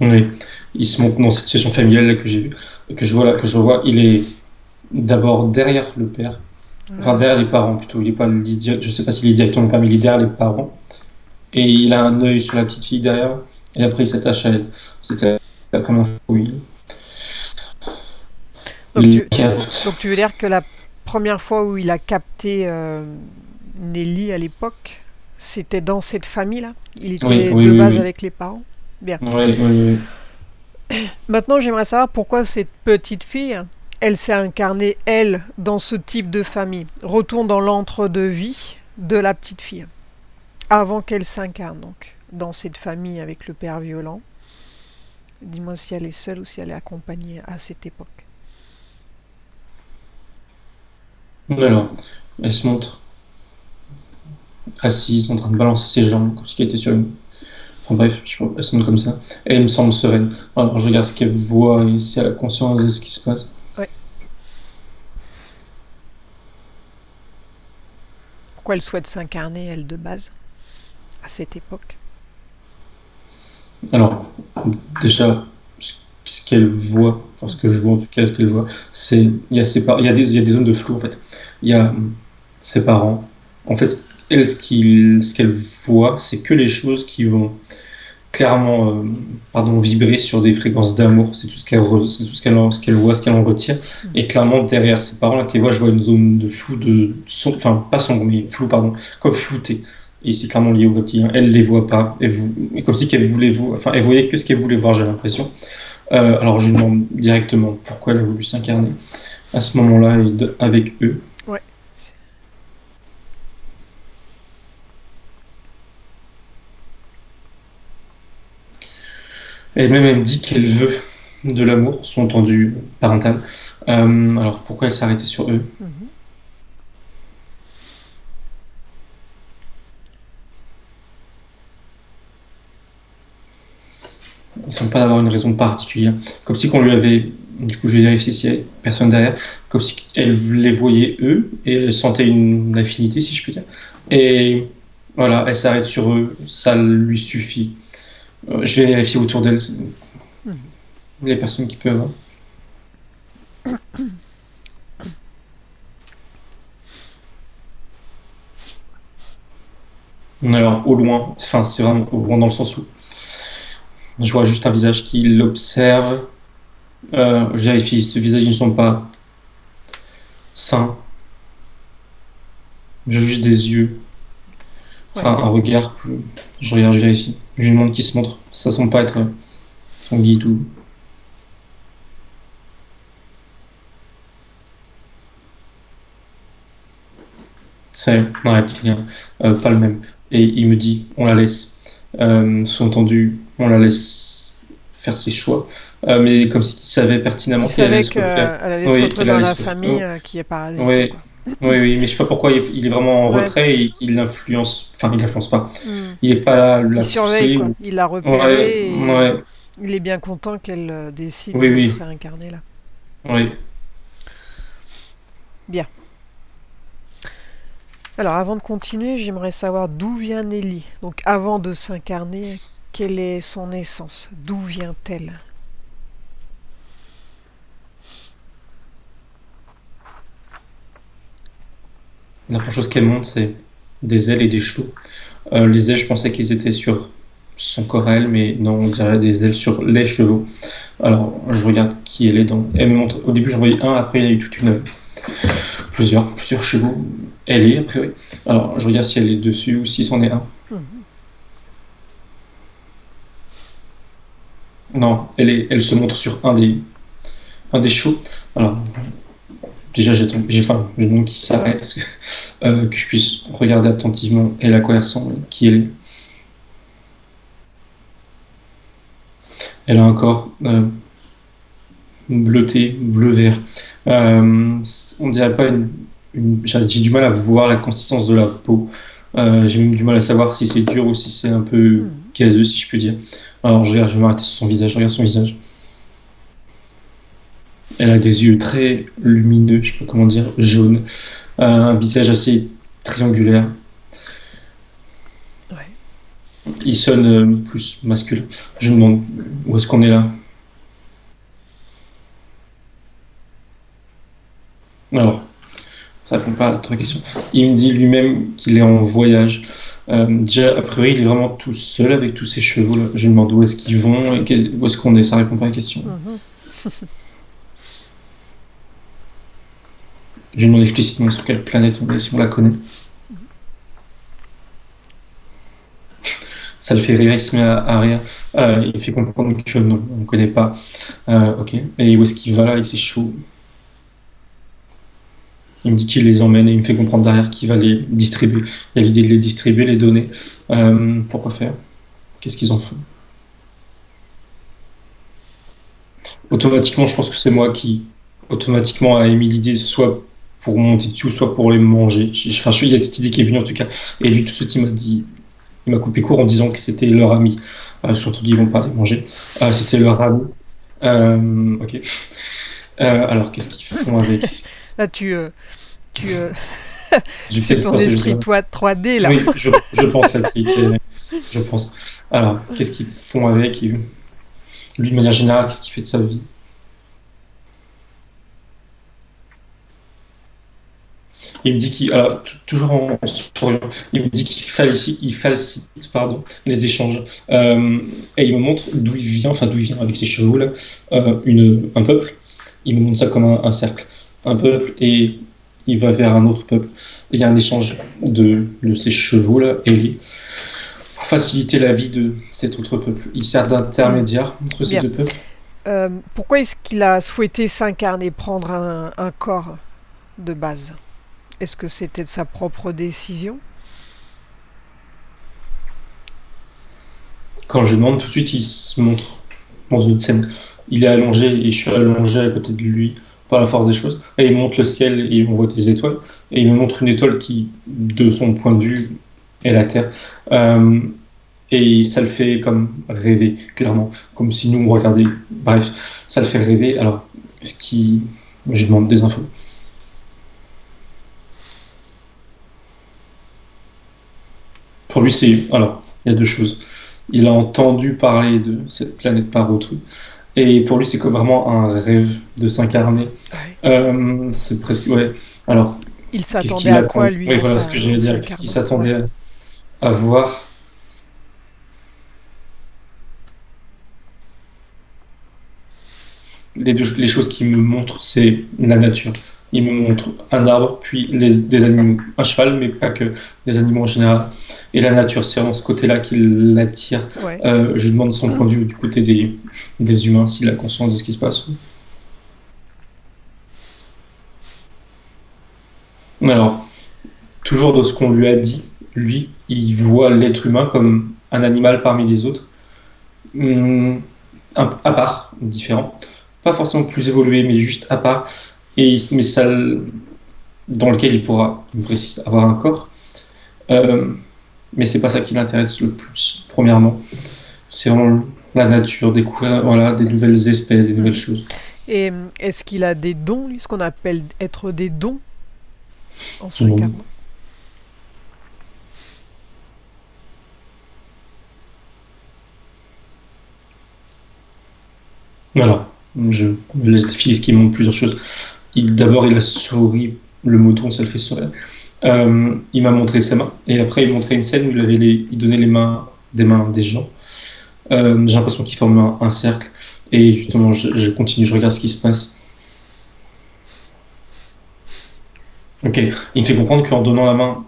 Oui, il se montre dans cette situation familiale là que j'ai vue, que je vois là, que je vois. Il est d'abord derrière le père, enfin derrière les parents plutôt. Il est pas, je sais pas s'il est directement pas, mais il est derrière les parents. Et il a un œil sur la petite fille derrière. Et après, il s'attache à elle. C'était la première fois où Donc il tu, capte. donc tu veux dire que la première fois où il a capté Nelly à l'époque, c'était dans cette famille-là. Il Oui, était oui, de oui, base oui. avec les parents. Bien. Oui, oui, Maintenant, j'aimerais savoir pourquoi cette petite fille, elle s'est incarnée, elle, dans ce type de famille. Retourne dans l'entre-deux-vie de la petite fille. Avant qu'elle s'incarne, donc, dans cette famille avec le père violent. Dis-moi si elle est seule ou si elle est accompagnée à cette époque. oui. Alors, elle se montre assise, en train de balancer ses jambes, comme si elle était sur une. Enfin bref, elle se montre comme ça. Et elle me semble sereine. Alors, je regarde ce qu'elle voit et si elle a conscience de ce qui se passe. Ouais. Pourquoi elle souhaite s'incarner, elle, de base, à cette époque? Alors, déjà, ce qu'elle voit, enfin ce que je vois en tout cas, ce qu'elle voit, c'est il y a des zones de flou en fait. Il y a ses parents. En fait, elle, ce qu'elle voit, c'est que les choses qui vont clairement vibrer sur des fréquences d'amour. C'est tout ce c'est tout ce qu'elle voit, ce qu'elle en retire. Et clairement, derrière ses parents, là, qu'elle voit, je vois une zone de flou, enfin, pas sombre, mais flou, pardon, comme flouté. Et c'est clairement lié au reptilien. Elle les voit pas. Et comme si qu'elle voulait voir, enfin, elle voyait que ce qu'elle voulait voir, j'ai l'impression. Alors, je lui demande directement pourquoi elle a voulu s'incarner à ce moment-là avec eux. Ouais. Elle-même, elle me dit qu'elle veut de l'amour, sous-entendu parental. Alors, pourquoi elle s'est arrêtée sur eux? Mhm. Il semble pas avoir une raison particulière. Comme si qu'on lui avait, du coup je vais vérifier s'il y a personne derrière, comme si elle les voyait eux et elle sentait une affinité si je puis dire. Et voilà, elle s'arrête sur eux, ça lui suffit. Je vais vérifier autour d'elle Mhm. les personnes qui peuvent. Alors au loin, enfin c'est vraiment au loin dans le sens où je vois juste un visage qui l'observe. Je vérifie, ce visage ne sont pas sains. J'ai juste des yeux. Ouais. Enfin, un regard, je regarde, je vérifie. Je lui demande qui se montre. Ça semble pas être son guide ou. C'est un reptilien, pas le même. Et il me dit, on la laisse. Sous-entendu, on la laisse faire ses choix. Mais comme s'il savait pertinemment Il qu'elle allait savait se qu'elle retrouver. allait se Oui, retrouver qu'elle dans allait la se. famille Oh, qui est parasitée, oui, quoi. oui, oui, mais je sais pas pourquoi il est vraiment en Ouais. retrait et il l'influence. Enfin, il l'influence pas. Hmm. Il est pas là à Il la surveille, pousser quoi. ou. Il l'a Ouais, repérée et ouais, il est bien content qu'elle décide oui, de se oui, réincarner là. oui. Bien. Alors, avant de continuer, j'aimerais savoir d'où vient Nelly. Donc, avant de s'incarner, quelle est son essence? D'où vient-elle? La première chose qu'elle montre, c'est des ailes et des cheveux. Les ailes, je pensais qu'ils étaient sur son corps à elle, mais non, on dirait des ailes sur les chevaux. Alors, je regarde qui elle est dans. Elle me montre. Au début, j'en voyais un, après, il y a eu toute une. Plusieurs chevaux. Elle est, a priori. Alors, je regarde si elle est dessus ou si c'en est un. Mhm. Non, elle se montre sur un des chevaux. Alors, Déjà, enfin, je demande qu'il s'arrête, que je puisse regarder attentivement elle à quoi elle ressemble, qui elle est. Elle a un corps bleuté, bleu-vert. On dirait pas j'ai du mal à voir la consistance de la peau. J'ai même du mal à savoir si c'est dur ou si c'est un peu gazeux, si je peux dire. Alors, je vais m'arrêter sur son visage. Je regarde son visage. Elle a des yeux très lumineux, je sais pas comment dire, jaunes. Un visage assez triangulaire. Ouais. Il sonne plus masculin. Je me demande où est-ce qu'on est là. Alors, ça répond pas à ta question. Il me dit lui-même qu'il est en voyage. Déjà, a priori, il est vraiment tout seul avec tous ses chevaux là. Je me demande où est-ce qu'ils vont et où est-ce qu'on est. Ça répond pas à la question. Je lui demande explicitement sur quelle planète on est, si on la connaît. Ça le fait rire, il se met à rire. Il fait comprendre que non, on ne connaît pas. Ok. Et où est-ce qu'il va là avec ses chevaux? Il me dit qu'il les emmène et il me fait comprendre derrière qu'il va les distribuer. Il y a l'idée de les distribuer, les donner. Pourquoi faire? Qu'est-ce qu'ils en font? Automatiquement, je pense que c'est moi qui, automatiquement, a émis l'idée soit pour monter dessus, soit pour les manger. Enfin, il y a cette idée qui est venue en tout cas. Et lui, tout de suite, il m'a coupé court en disant que c'était leur ami. Surtout qu'ils vont pas les manger. C'était leur ami. Ok. Alors, qu'est-ce qu'ils font avec? Là, Je c'est laisse ton passer le esprit jeu. 3D, là. Oui, je pense à qui. Je pense. Alors, qu'est-ce qu'ils font avec? Lui, de manière générale, qu'est-ce qu'il fait de sa vie? Il me dit toujours en souriant, il me dit qu'il falsifie, pardon, les échanges. Et il me montre d'où il vient, enfin d'où il vient avec ses chevaux là, un peuple. Il me montre ça comme un cercle, un peuple, et il va vers un autre peuple. Et il y a un échange de ces chevaux là, et lui, pour faciliter la vie de cet autre peuple. Il sert d'intermédiaire entre ces Bien. deux peuples. Pourquoi est-ce qu'il a souhaité s'incarner, prendre un corps de base? Est-ce que c'était de sa propre décision? Quand je demande, tout de suite, il se montre dans une scène. Il est allongé et je suis allongé à côté de lui par la force des choses. Et il montre le ciel et on voit des étoiles. Et il me montre une étoile qui, de son point de vue, est la Terre. Et ça le fait comme rêver, clairement. Comme si nous, on regardait. Bref, ça le fait rêver. Alors, je demande des infos. Pour lui, alors, il y a deux choses. Il a entendu parler de cette planète par autrui. Et pour lui, c'est comme vraiment un rêve de s'incarner. Ouais. C'est presque. Ouais. Alors, Il qu'est-ce s'attendait qu'il à attend? quoi, lui, Oui, en voilà ce que j'allais dire. Qu'est-ce qu'il s'incarnant? s'attendait Ouais. à voir? Les choses qu'il me montre, c'est la nature. Il me montre un arbre, puis des animaux, un cheval, mais pas que, des animaux en général. Et la nature, c'est dans ce côté-là qu'il l'attire. Ouais. Je lui demande son point de vue du côté des humains, s'il a conscience de ce qui se passe. Alors, toujours dans ce qu'on lui a dit, lui, il voit l'être humain comme un animal parmi les autres, à part, différent. Pas forcément plus évolué, mais juste à part. Mais ça, dans lequel il pourra, il me précise, avoir un corps. Mais c'est pas ça qui l'intéresse le plus, premièrement. C'est vraiment la nature, découvrir voilà, des nouvelles espèces, des nouvelles choses. Et est-ce qu'il a des dons, lui, ce qu'on appelle être des dons en s'incarnant? Voilà, je me laisse défiler ce qui montre plusieurs choses. D'abord, il a souri, le mot don, ça le fait sourire. Il m'a montré ses mains, et après, il montrait une scène où il donnait des mains des gens. J'ai l'impression qu'il forme un cercle, et justement, je continue, je regarde ce qui se passe. Ok, il me fait comprendre qu'en donnant la main,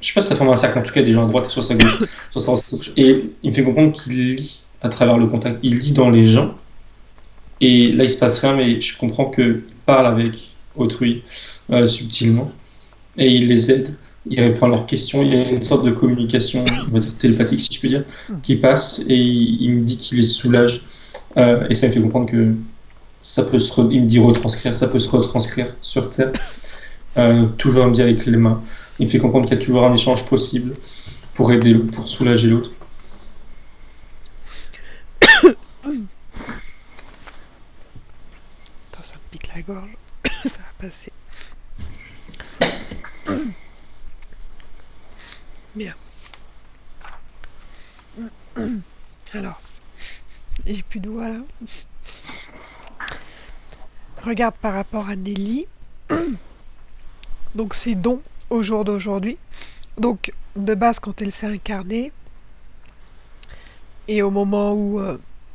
je sais pas si ça forme un cercle, en tout cas, déjà à droite et soit à gauche, soit à gauche. Et il me fait comprendre qu'il lit à travers le contact, il lit dans les gens. Et là, il se passe rien, mais je comprends qu'il parle avec autrui subtilement, et il les aide, il répond à leurs questions, il y a une sorte de communication, on va dire télépathique si je puis dire, qui passe, et il me dit qu'il les soulage, et ça me fait comprendre que ça peut il me dit retranscrire, ça peut se retranscrire sur Terre, toujours me dit avec les mains. Il me fait comprendre qu'il y a toujours un échange possible pour aider, pour soulager l'autre. Attends, ça me pique la gorge. Ça va passer. Bien. Alors, j'ai plus de voix là. Regarde par rapport à Nelly. Donc c'est don au jour d'aujourd'hui. Donc de base quand elle s'est incarnée et au moment où,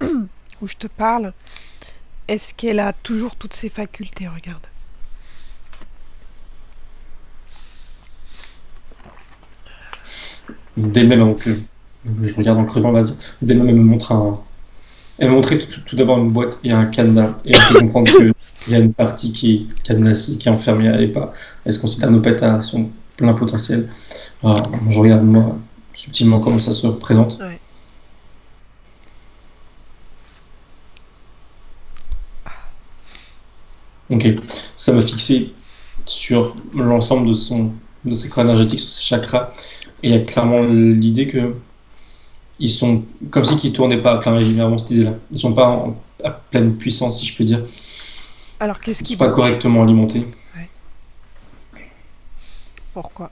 où je te parle, est-ce qu'elle a toujours toutes ses facultés? Regarde. Dès le même que je regarde en creusant, on va dire, dès le même elle me montre elle m'a montré tout d'abord une boîte et un cadenas, et elle fait comprendre qu'il y a une partie qui est cadenassée, qui est enfermée, elle se considère nos pètes à son plein potentiel. Voilà, je regarde moi subtilement comment ça se représente. Ouais. Ok, ça m'a fixé sur l'ensemble de ses corps énergétiques, sur ses chakras, et il y a clairement l'idée que ils sont comme si qu'ils tournaient pas à plein régime, vraiment cette idée-là. Ils sont pas à pleine puissance, si je peux dire. Alors qu'est-ce Ils qui sont pas bloque? correctement alimentés. Ouais. Pourquoi?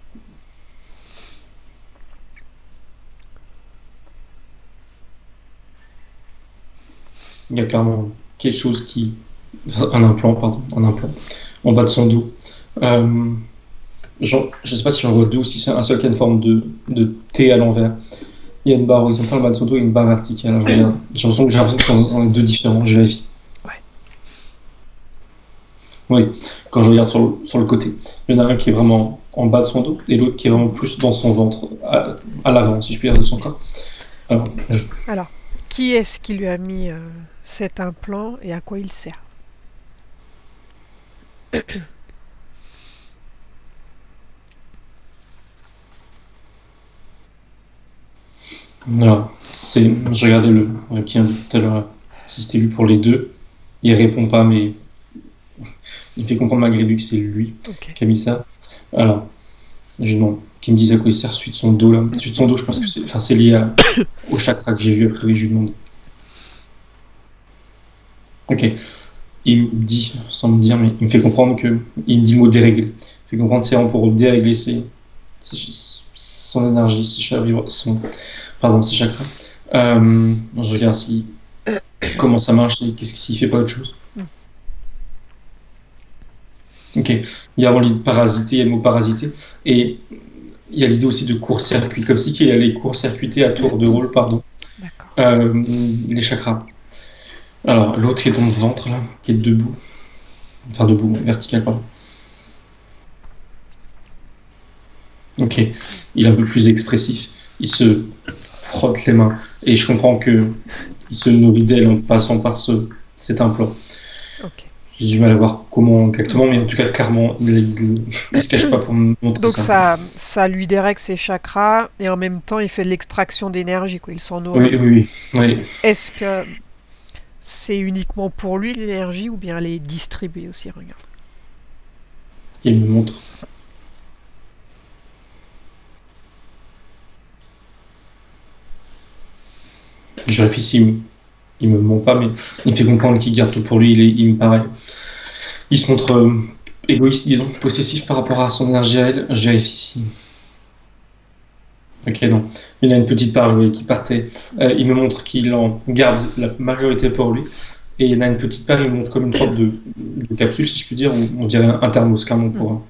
Il y a clairement quelque chose qui... Un implant, en bas de son dos. Je sais pas si j'en vois deux ou si c'est un seul qui a une forme de T à l'envers. Il y a une barre horizontale en bas de son dos et une barre verticale. J'ai l'impression que j'en ai deux différents, je vérifie. Ouais. Oui, quand je regarde sur le côté. Il y en a un qui est vraiment en bas de son dos et l'autre qui est vraiment plus dans son ventre, à l'avant, si je puis dire, de son corps. Alors, qui est-ce qui lui a mis cet implant et à quoi il sert? Alors, je regardais le reptile tout à l'heure, si c'était lui pour les deux. Il répond pas, mais il fait comprendre malgré lui que c'est lui Ok. qui a mis ça. Alors, je lui demande qu'il me dise à quoi il sert celui de son dos là. Celui de son dos, je pense que c'est lié au chakra que j'ai vu après, je lui demande. Ok. Il me dit, sans me dire, mais il me fait comprendre que. Il me dit le mot dérégler. Il me fait comprendre que c'est vraiment pour dérégler son énergie, ses chakras. Je regarde comment ça marche et qu'est-ce s'il fait pas autre chose. Ok. Il y a vraiment l'idée de parasiter, il y a le mot parasiter. Et il y a l'idée aussi de court-circuit, comme si il allait court-circuiter à tour de rôle, pardon, les chakras. Alors, l'autre qui est dans le ventre, là, qui est debout. Enfin, debout, vertical, pardon. Ok. Il est un peu plus expressif. Il se frotte les mains. Et je comprends qu'il se nourrit d'elle en passant par cet implant. Ok. J'ai du mal à voir comment exactement, mais en tout cas, clairement, il se cache pas pour me montrer Donc ça. ça lui dérègle ses chakras et en même temps il fait de l'extraction d'énergie, quoi. Il s'en nourrit. Oui. Est-ce que c'est uniquement pour lui l'énergie ou bien elle est distribuée aussi? Regarde. Il me montre. Je réfléchis, il me ment pas, mais il me fait comprendre qu'il garde tout pour lui. Il me paraît. Il se montre égoïste, disons, possessif par rapport à son énergie à elle. Je vérifie si. Ok, non. Il a une petite part qui partait. Il me montre qu'il en garde la majorité pour lui. Et il y en a une petite part, il me montre comme une sorte de capsule, si je puis dire, ou on dirait un thermos, carrément, pour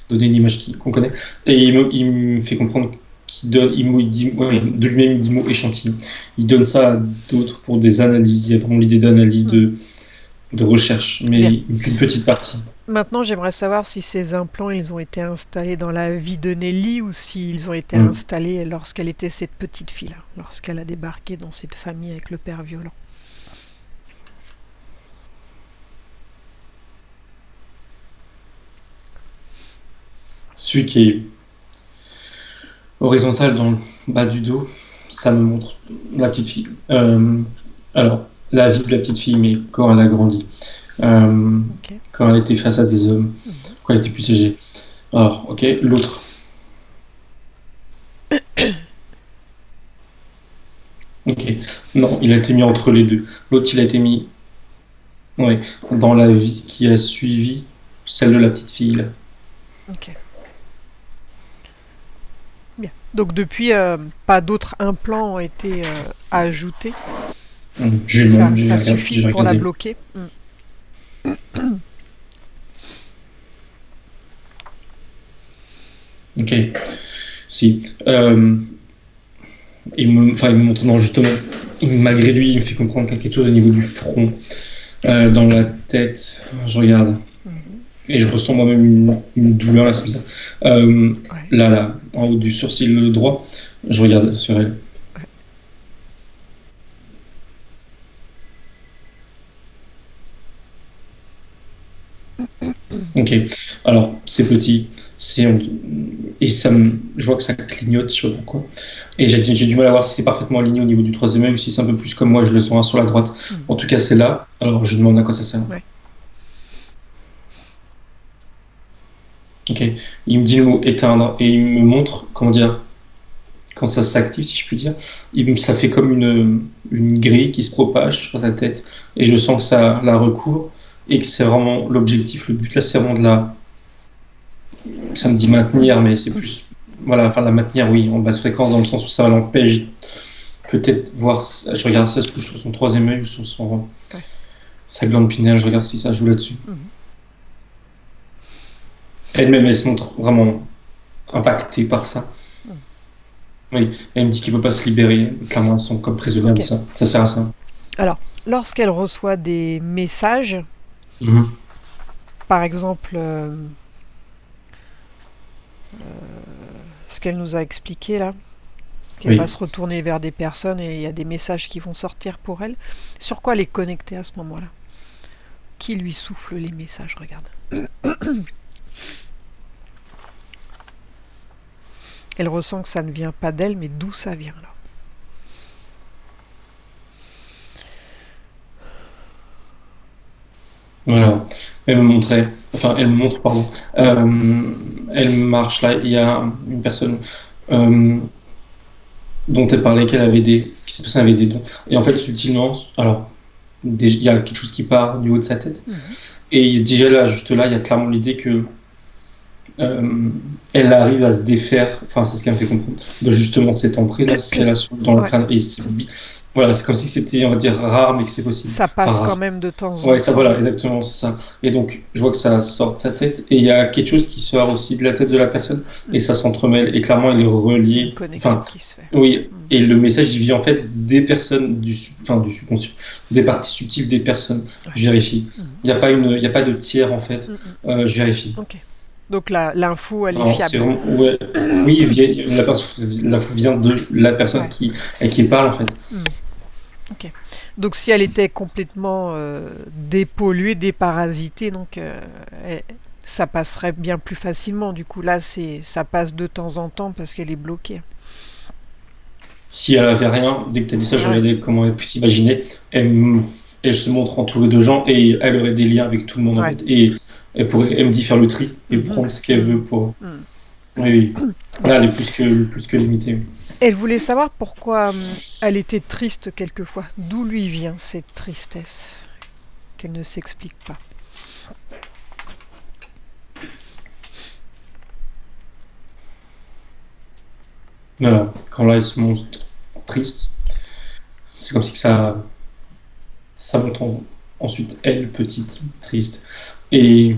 donner une image qu'on connaît. Et il me fait comprendre qu'il donne, il dit, de lui-même, il dit mot échantillon. Il donne ça à d'autres pour des analyses. Il y a vraiment l'idée d'analyse, de recherche, mais Bien. une petite partie. Maintenant, j'aimerais savoir si ces implants, ils ont été installés dans la vie de Nelly ou s'ils ont été installés lorsqu'elle était cette petite fille-là, lorsqu'elle a débarqué dans cette famille avec le père violent. celui qui est horizontal dans le bas du dos, ça me montre la petite fille. Alors, la vie de la petite fille, mais quand elle a grandi. Ok. Quand elle était face à des hommes, quand elle était plus âgée. Alors, ok, l'autre. Ok. Non, il a été mis entre les deux. L'autre, il a été mis dans la vie qui a suivi celle de la petite fille. Là. Ok. Bien. Donc depuis, pas d'autres implants ont été ajoutés. Ça suffit pour la bloquer. Ok. Si. Il me montre, non, justement, malgré lui, il me fait comprendre qu'il y a quelque chose au niveau du front, dans la tête. Je regarde. Et je ressens moi-même une douleur, là, c'est comme ça. Là, en haut du sourcil droit, je regarde sur elle. Ok, alors c'est petit, et je vois que ça clignote, je sais pas pourquoi. Et j'ai du mal à voir si c'est parfaitement aligné au niveau du troisième œil ou si c'est un peu plus comme moi, je le sens sur la droite. En tout cas, c'est là. Alors je demande à quoi ça sert. Ouais. Ok, il me dit le mot éteindre et il me montre, comment dire, quand ça s'active, si je puis dire, ça fait comme une grille qui se propage sur sa tête et je sens que ça la recouvre et que c'est vraiment l'objectif, le but là, c'est vraiment ça me dit maintenir, mais c'est plus, voilà, enfin la maintenir, oui, en basse fréquence, dans le sens où ça l'empêche peut-être voir, je regarde si ça se couche sur son troisième œil ou sur sa glande pinéale, je regarde si ça joue là-dessus. Elle-même, elle se montre vraiment impactée par ça. Oui, elle me dit qu'il ne peut pas se libérer. Clairement, elles sont comme prisonnières de ça. Ça sert à ça. Alors, lorsqu'elle reçoit des messages, par exemple, ce qu'elle nous a expliqué là, qu'elle va se retourner vers des personnes et il y a des messages qui vont sortir pour elle, sur quoi elle est connectée à ce moment-là? Qui lui souffle les messages? Regarde. Elle ressent que ça ne vient pas d'elle, mais d'où ça vient là? Voilà. Elle me montre, pardon. Elle marche là. Il y a une personne dont elle parlait que cette personne avait des dons. Et en fait, subtilement, alors, il y a quelque chose qui part du haut de sa tête. Et déjà là, juste là, il y a clairement l'idée que elle arrive à se défaire, enfin c'est ce qu'elle me fait comprendre, de justement cette emprise là, qu'elle a dans le crâne. Et voilà, c'est comme si c'était, on va dire, rare, mais que c'est possible. Ça passe quand même de temps en temps. Ouais, ça, voilà, exactement, c'est ça. Et donc, je vois que ça sort de sa tête, et il y a quelque chose qui sort aussi de la tête de la personne, et ça s'entremêle, et clairement, il est relié. Une connexion qui se fait. Oui, et le message, il vient en fait des personnes, du subconscient, des parties subtiles des personnes. Je vérifie. Il n'y a pas de tiers, en fait. Je vérifie. Ok. Donc l'info, elle est fiable. Oui, l'info vient de la personne qui parle, en fait. Ok. Donc si elle était complètement dépolluée, déparasitée, donc ça passerait bien plus facilement. Du coup, là, ça passe de temps en temps parce qu'elle est bloquée. Si elle avait rien, dès que tu as dit ça, je regardais comment elle peut s'imaginer. Elle se montre entourée de gens et elle aurait des liens avec tout le monde, en fait. Et elle me dit faire le tri et prendre ce qu'elle veut pour. Oui. Là, elle est plus que limitée. Elle voulait savoir pourquoi elle était triste quelquefois. D'où lui vient cette tristesse qu'elle ne s'explique pas. Voilà. Quand là, elle se montre triste, c'est comme si que ça montre ensuite elle, petite, triste. Et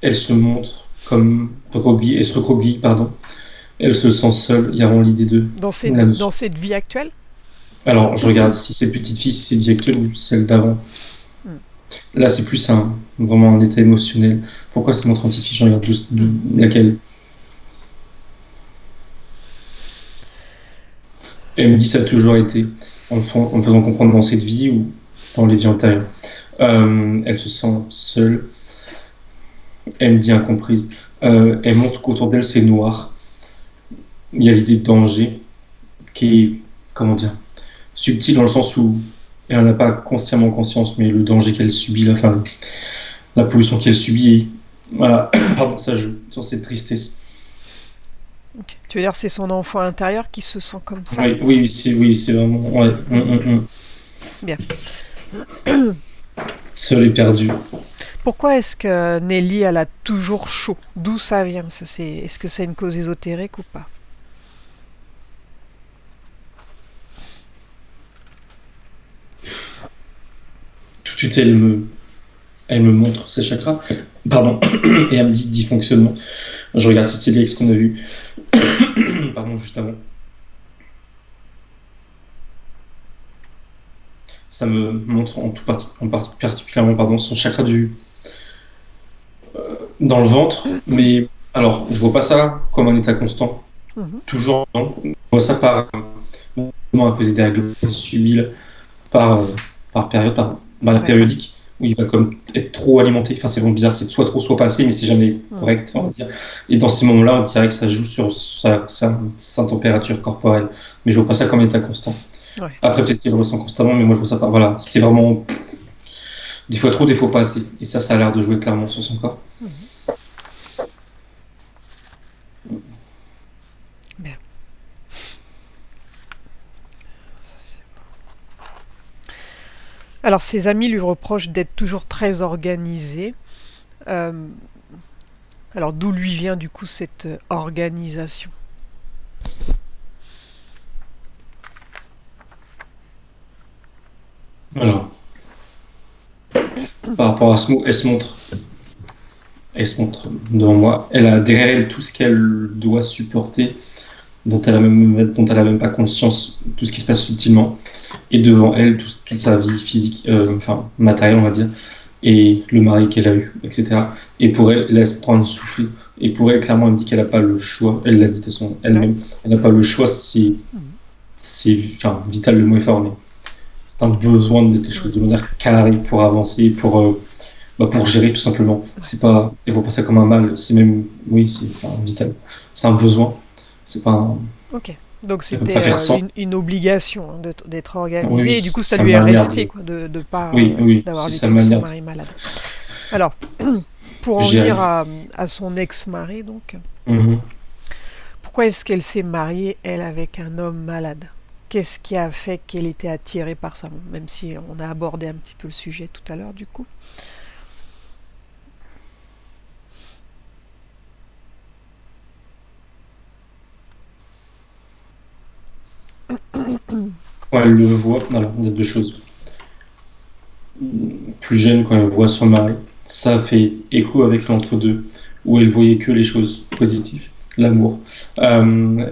elle se montre comme recroquevillée, elle se recroqueville, pardon. Elle se sent seule, il y a vraiment l'idée de... Dans cette vie actuelle? Alors, je regarde si c'est petite fille, si c'est vie actuelle ou celle d'avant. Là, c'est plus vraiment un état émotionnel. Pourquoi ça montre en petite fille? Je regarde juste laquelle. Elle me dit ça a toujours été, en me faisant comprendre dans cette vie ou dans les vies antérieures. Elle se sent seule. Elle me dit incomprise. Elle montre qu'autour d'elle, c'est noir. Il y a l'idée de danger qui est, comment dire, subtile dans le sens où elle n'en a pas consciemment conscience, mais le danger qu'elle subit, la pollution qu'elle subit, voilà, pardon, ça joue sur cette tristesse. Ok. Tu veux dire c'est son enfant intérieur qui se sent comme ça? Oui, c'est vraiment, ouais, Bien. Seul et perdu. Pourquoi est-ce que Nelly, elle a toujours chaud? D'où ça vient? Est-ce que c'est une cause ésotérique ou pas? Tout de suite, elle me montre ses chakras, pardon, et elle me dit dysfonctionnement. Je regarde Cécilie avec ce qu'on a vu, pardon, juste avant. Ça me montre particulièrement son chakra dans le ventre, mais alors je vois pas ça comme un état constant, toujours, non. Je vois ça par à cause des règles subies par période, la périodique, où il va comme être trop alimenté. Enfin, c'est vraiment bizarre, c'est soit trop, soit pas assez, mais c'est jamais correct, on va dire. Et dans ces moments-là, on dirait que ça joue sur sa température corporelle, mais je vois pas ça comme état constant. Ouais. Après, peut-être qu'il le ressent constamment, mais moi je vois ça pas. Voilà, c'est vraiment des fois trop, des fois pas assez. Et ça a l'air de jouer clairement sur son corps. Bien. Alors, ses amis lui reprochent d'être toujours très organisé. Alors, d'où lui vient du coup cette organisation? Alors, par rapport à ce mot, elle se montre devant moi. Elle a derrière elle tout ce qu'elle doit supporter, dont elle a même pas conscience, tout ce qui se passe subtilement. Et devant elle, toute sa vie physique, matérielle, on va dire, et le mari qu'elle a eu, etc. Et pour elle, elle se prend un souffle. Et pour elle, clairement, elle me dit qu'elle n'a pas le choix. Elle l'a dit de son elle-même. Elle n'a pas le choix. C'est vital, le mot est fort, mais c'est un besoin de des choses de manière carrée pour avancer, pour gérer tout simplement. C'est pas, il faut pas ça comme un mal. C'est même, oui, c'est vital. C'est un besoin. C'est pas un... Ok. Donc Elle peut c'était pas faire sans. une obligation d'être organisé, Oui, et du coup ça sa lui est manière resté de- quoi, de pas d'avoir c'est vécu sa son manière. mari malade. Alors, pour en J'ai- venir à son ex-mari, donc, Mhm. pourquoi est-ce qu'elle s'est mariée, elle, avec un homme malade? Qu'est-ce qui a fait qu'elle était attirée par ça? Même si on a abordé un petit peu le sujet tout à l'heure, du coup. Quand elle le voit, alors, il y a deux choses. Plus jeune, quand elle voit son mari, ça fait écho avec l'entre-deux, où elle voyait que les choses positives, l'amour. Euh,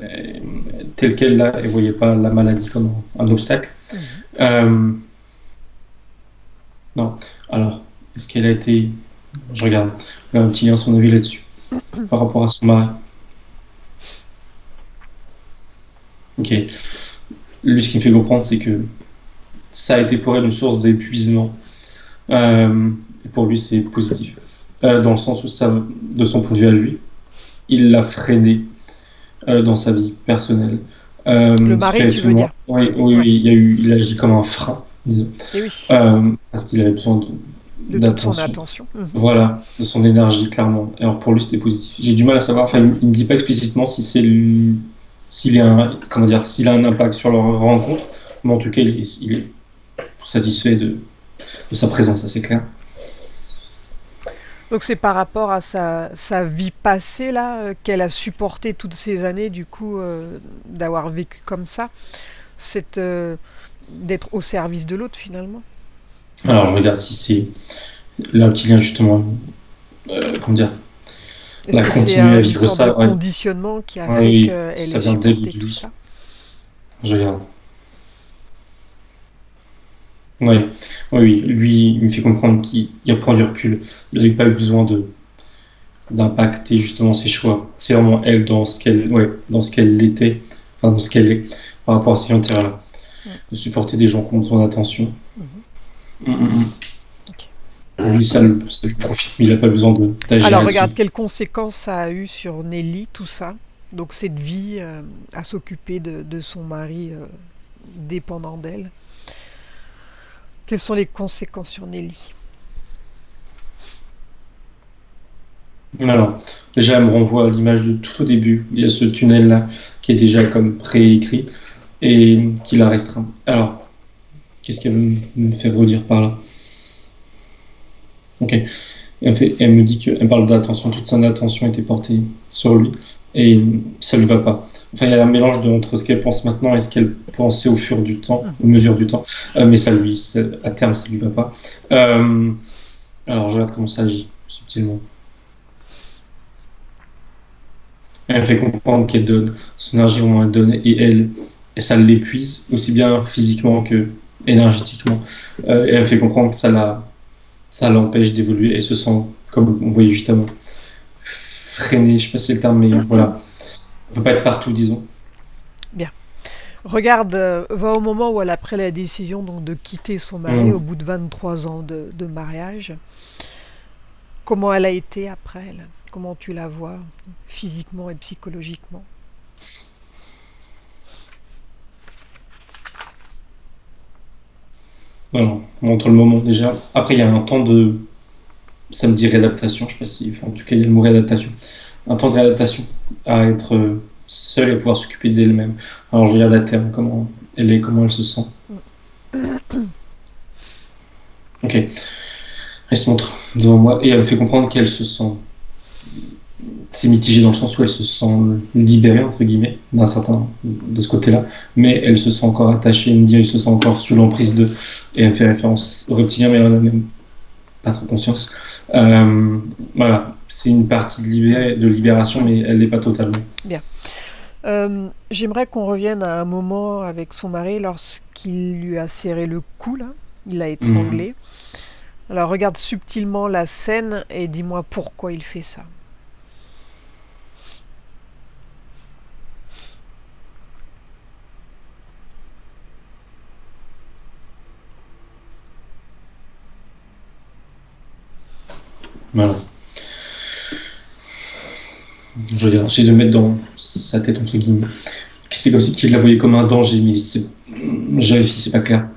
Tel qu'elle là, elle voyait pas la maladie comme un obstacle. Euh, non. Alors, est-ce qu'elle a été... Je regarde. Là, un petit lien son avis là-dessus, par rapport à son mari. Ok. Lui, ce qui me fait comprendre, c'est que ça a été pour elle une source d'épuisement. Et pour lui, c'est positif. Dans le sens où, de son point de vue à lui, il l'a freiné dans sa vie personnelle. Le mari, tu veux dire? Oui, Ouais. il a agi comme un frein, disons. Et oui, Parce qu'il avait besoin de toute son d'attention. attention. Voilà, de son énergie, clairement. Et alors pour lui, c'était positif. J'ai du mal à savoir, enfin, il me dit pas explicitement si c'est s'il a un impact sur leur rencontre, mais en tout cas, il est satisfait de sa présence, ça c'est clair. Donc c'est par rapport à sa vie passée là, qu'elle a supporté toutes ces années du coup d'avoir vécu comme ça, c'est d'être au service de l'autre finalement. Alors je regarde si c'est là qu'il vient justement, comment dire, Est-ce la que c'est continuer à une vivre sorte de ça. Ouais. conditionnement qui a Ouais, fait oui, qu'elle ça ait vient dès le supporté tout début. ça? Je regarde. Ouais. Oui, lui, il me fait comprendre qu'il prend du recul. Il n'a pas eu besoin d'impacter justement ses choix. C'est vraiment elle dans ce qu'elle était, enfin dans ce qu'elle est par rapport à ces intérêts-là. De supporter des gens qui ont besoin d'attention. Mhm. Mm, mm, mm. Ok. lui, ça lui profite, mais il n'a pas besoin d'agir Alors là-dessus. regarde quelles conséquences ça a eu sur Nelly, tout ça. Donc cette vie à s'occuper de son mari dépendant d'elle. Quelles sont les conséquences sur Nelly? Alors, déjà, elle me renvoie à l'image de tout au début. Il y a ce tunnel-là qui est déjà comme préécrit et qui la restreint. Alors, qu'est-ce qu'elle veut me faire redire par là? Ok. Elle me dit qu'elle parle d'attention, toute son attention était portée sur lui et ça lui va pas. Enfin, il y a un mélange entre ce qu'elle pense maintenant et ce qu'elle pensait au fur du temps, au mesure du temps, mais à terme, ça lui va pas. Alors, je regarde comment ça agit subtilement. Elle fait comprendre qu'elle donne, son énergie vraiment elle donne, et ça l'épuise, aussi bien physiquement que énergétiquement. Et elle fait comprendre que ça l'empêche d'évoluer, elle se sent, comme on voyait juste avant, freinée, je sais pas si c'est le terme, mais voilà. On peut pas être partout, disons. Bien. Regarde, va au moment où elle a pris la décision donc, de quitter son mari au bout de 23 ans de mariage. Comment elle a été après elle? Comment tu la vois physiquement et psychologiquement? Voilà, on montre le moment déjà. Après, il y a un temps de, ça me dit réadaptation, je sais pas si, enfin, en tout cas, il y a le mot réadaptation. Un temps de réadaptation à être seule et à pouvoir s'occuper d'elle-même. Alors, je regarde à terme, comment elle se sent. Ok, elle se montre devant moi et elle me fait comprendre qu'elle se sent. C'est mitigé dans le sens où elle se sent libérée, entre guillemets, de ce côté-là, mais elle se sent encore attachée, elle me dit, elle se sent encore sous l'emprise de, et elle fait référence au reptilien, mais elle en a même pas trop conscience. Voilà, c'est une partie de libération, mais elle l'est pas totalement. Bien. J'aimerais qu'on revienne à un moment avec son mari lorsqu'il lui a serré le cou, là. Il l'a étranglé. Alors regarde subtilement la scène et dis-moi pourquoi il fait ça. Voilà. Je veux dire, j'essaie de mettre dans sa tête, entre guillemets. C'est comme si qu'il la voyait comme un danger, mais je vérifie, c'est pas clair.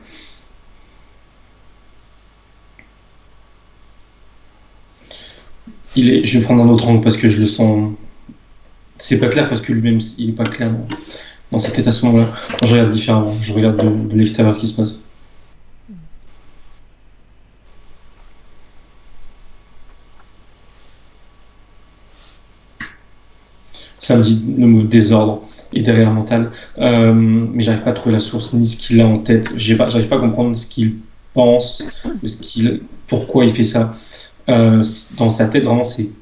Je vais prendre un autre angle parce que je le sens. C'est pas clair parce que lui-même, il est pas clair dans sa tête à ce moment-là. Je regarde différemment, je regarde de l'extérieur ce qui se passe. Ça me dit le mot désordre et derrière mental, mais j'arrive pas à trouver la source ni ce qu'il a en tête. J'arrive pas à comprendre ce qu'il pense, pourquoi il fait ça. Dans sa tête, vraiment, c'est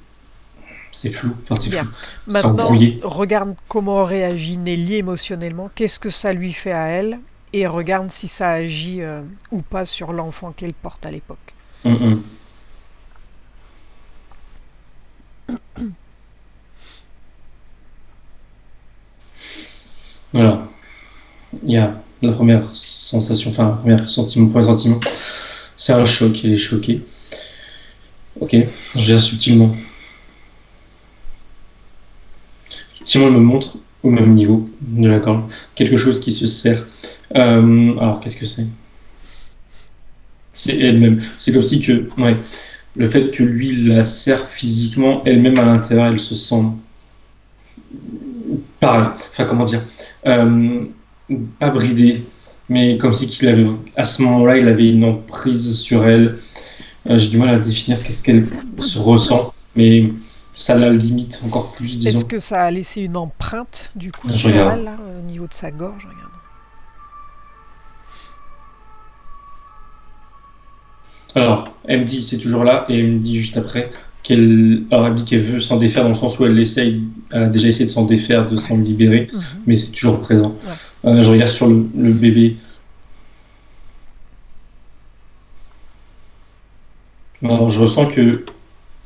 flou. Enfin, c'est flou. C'est Maintenant, embrouillé. regarde comment réagit Nelly émotionnellement. Qu'est-ce que ça lui fait à elle? Et regarde si ça agit ou pas sur l'enfant qu'elle porte à l'époque. Voilà. Il y a la première sensation, enfin, le premier sentiment, c'est un choc, elle est choquée. Ok, je gère subtilement. Subtilement, elle me montre, au même niveau de la corde, quelque chose qui se serre. Alors, qu'est-ce que c'est? C'est elle-même. C'est comme si le fait que lui la serre physiquement, elle-même à l'intérieur, elle se sent pareil. Enfin, comment dire? Pas bridée, mais comme si à ce moment-là, il avait une emprise sur elle. J'ai du mal à définir qu'est-ce qu'elle se ressent, mais ça la limite encore plus, disons. Est-ce que ça a laissé une empreinte, du coup, Je sur regarde. elle, là, au niveau de sa gorge? Regarde. Alors, elle me dit c'est toujours là, et elle me dit juste après elle me dit qu'elle veut s'en défaire dans le sens où elle a déjà essayé de s'en défaire, de s'en libérer, mais c'est toujours présent. Je regarde sur le bébé. Alors, je ressens que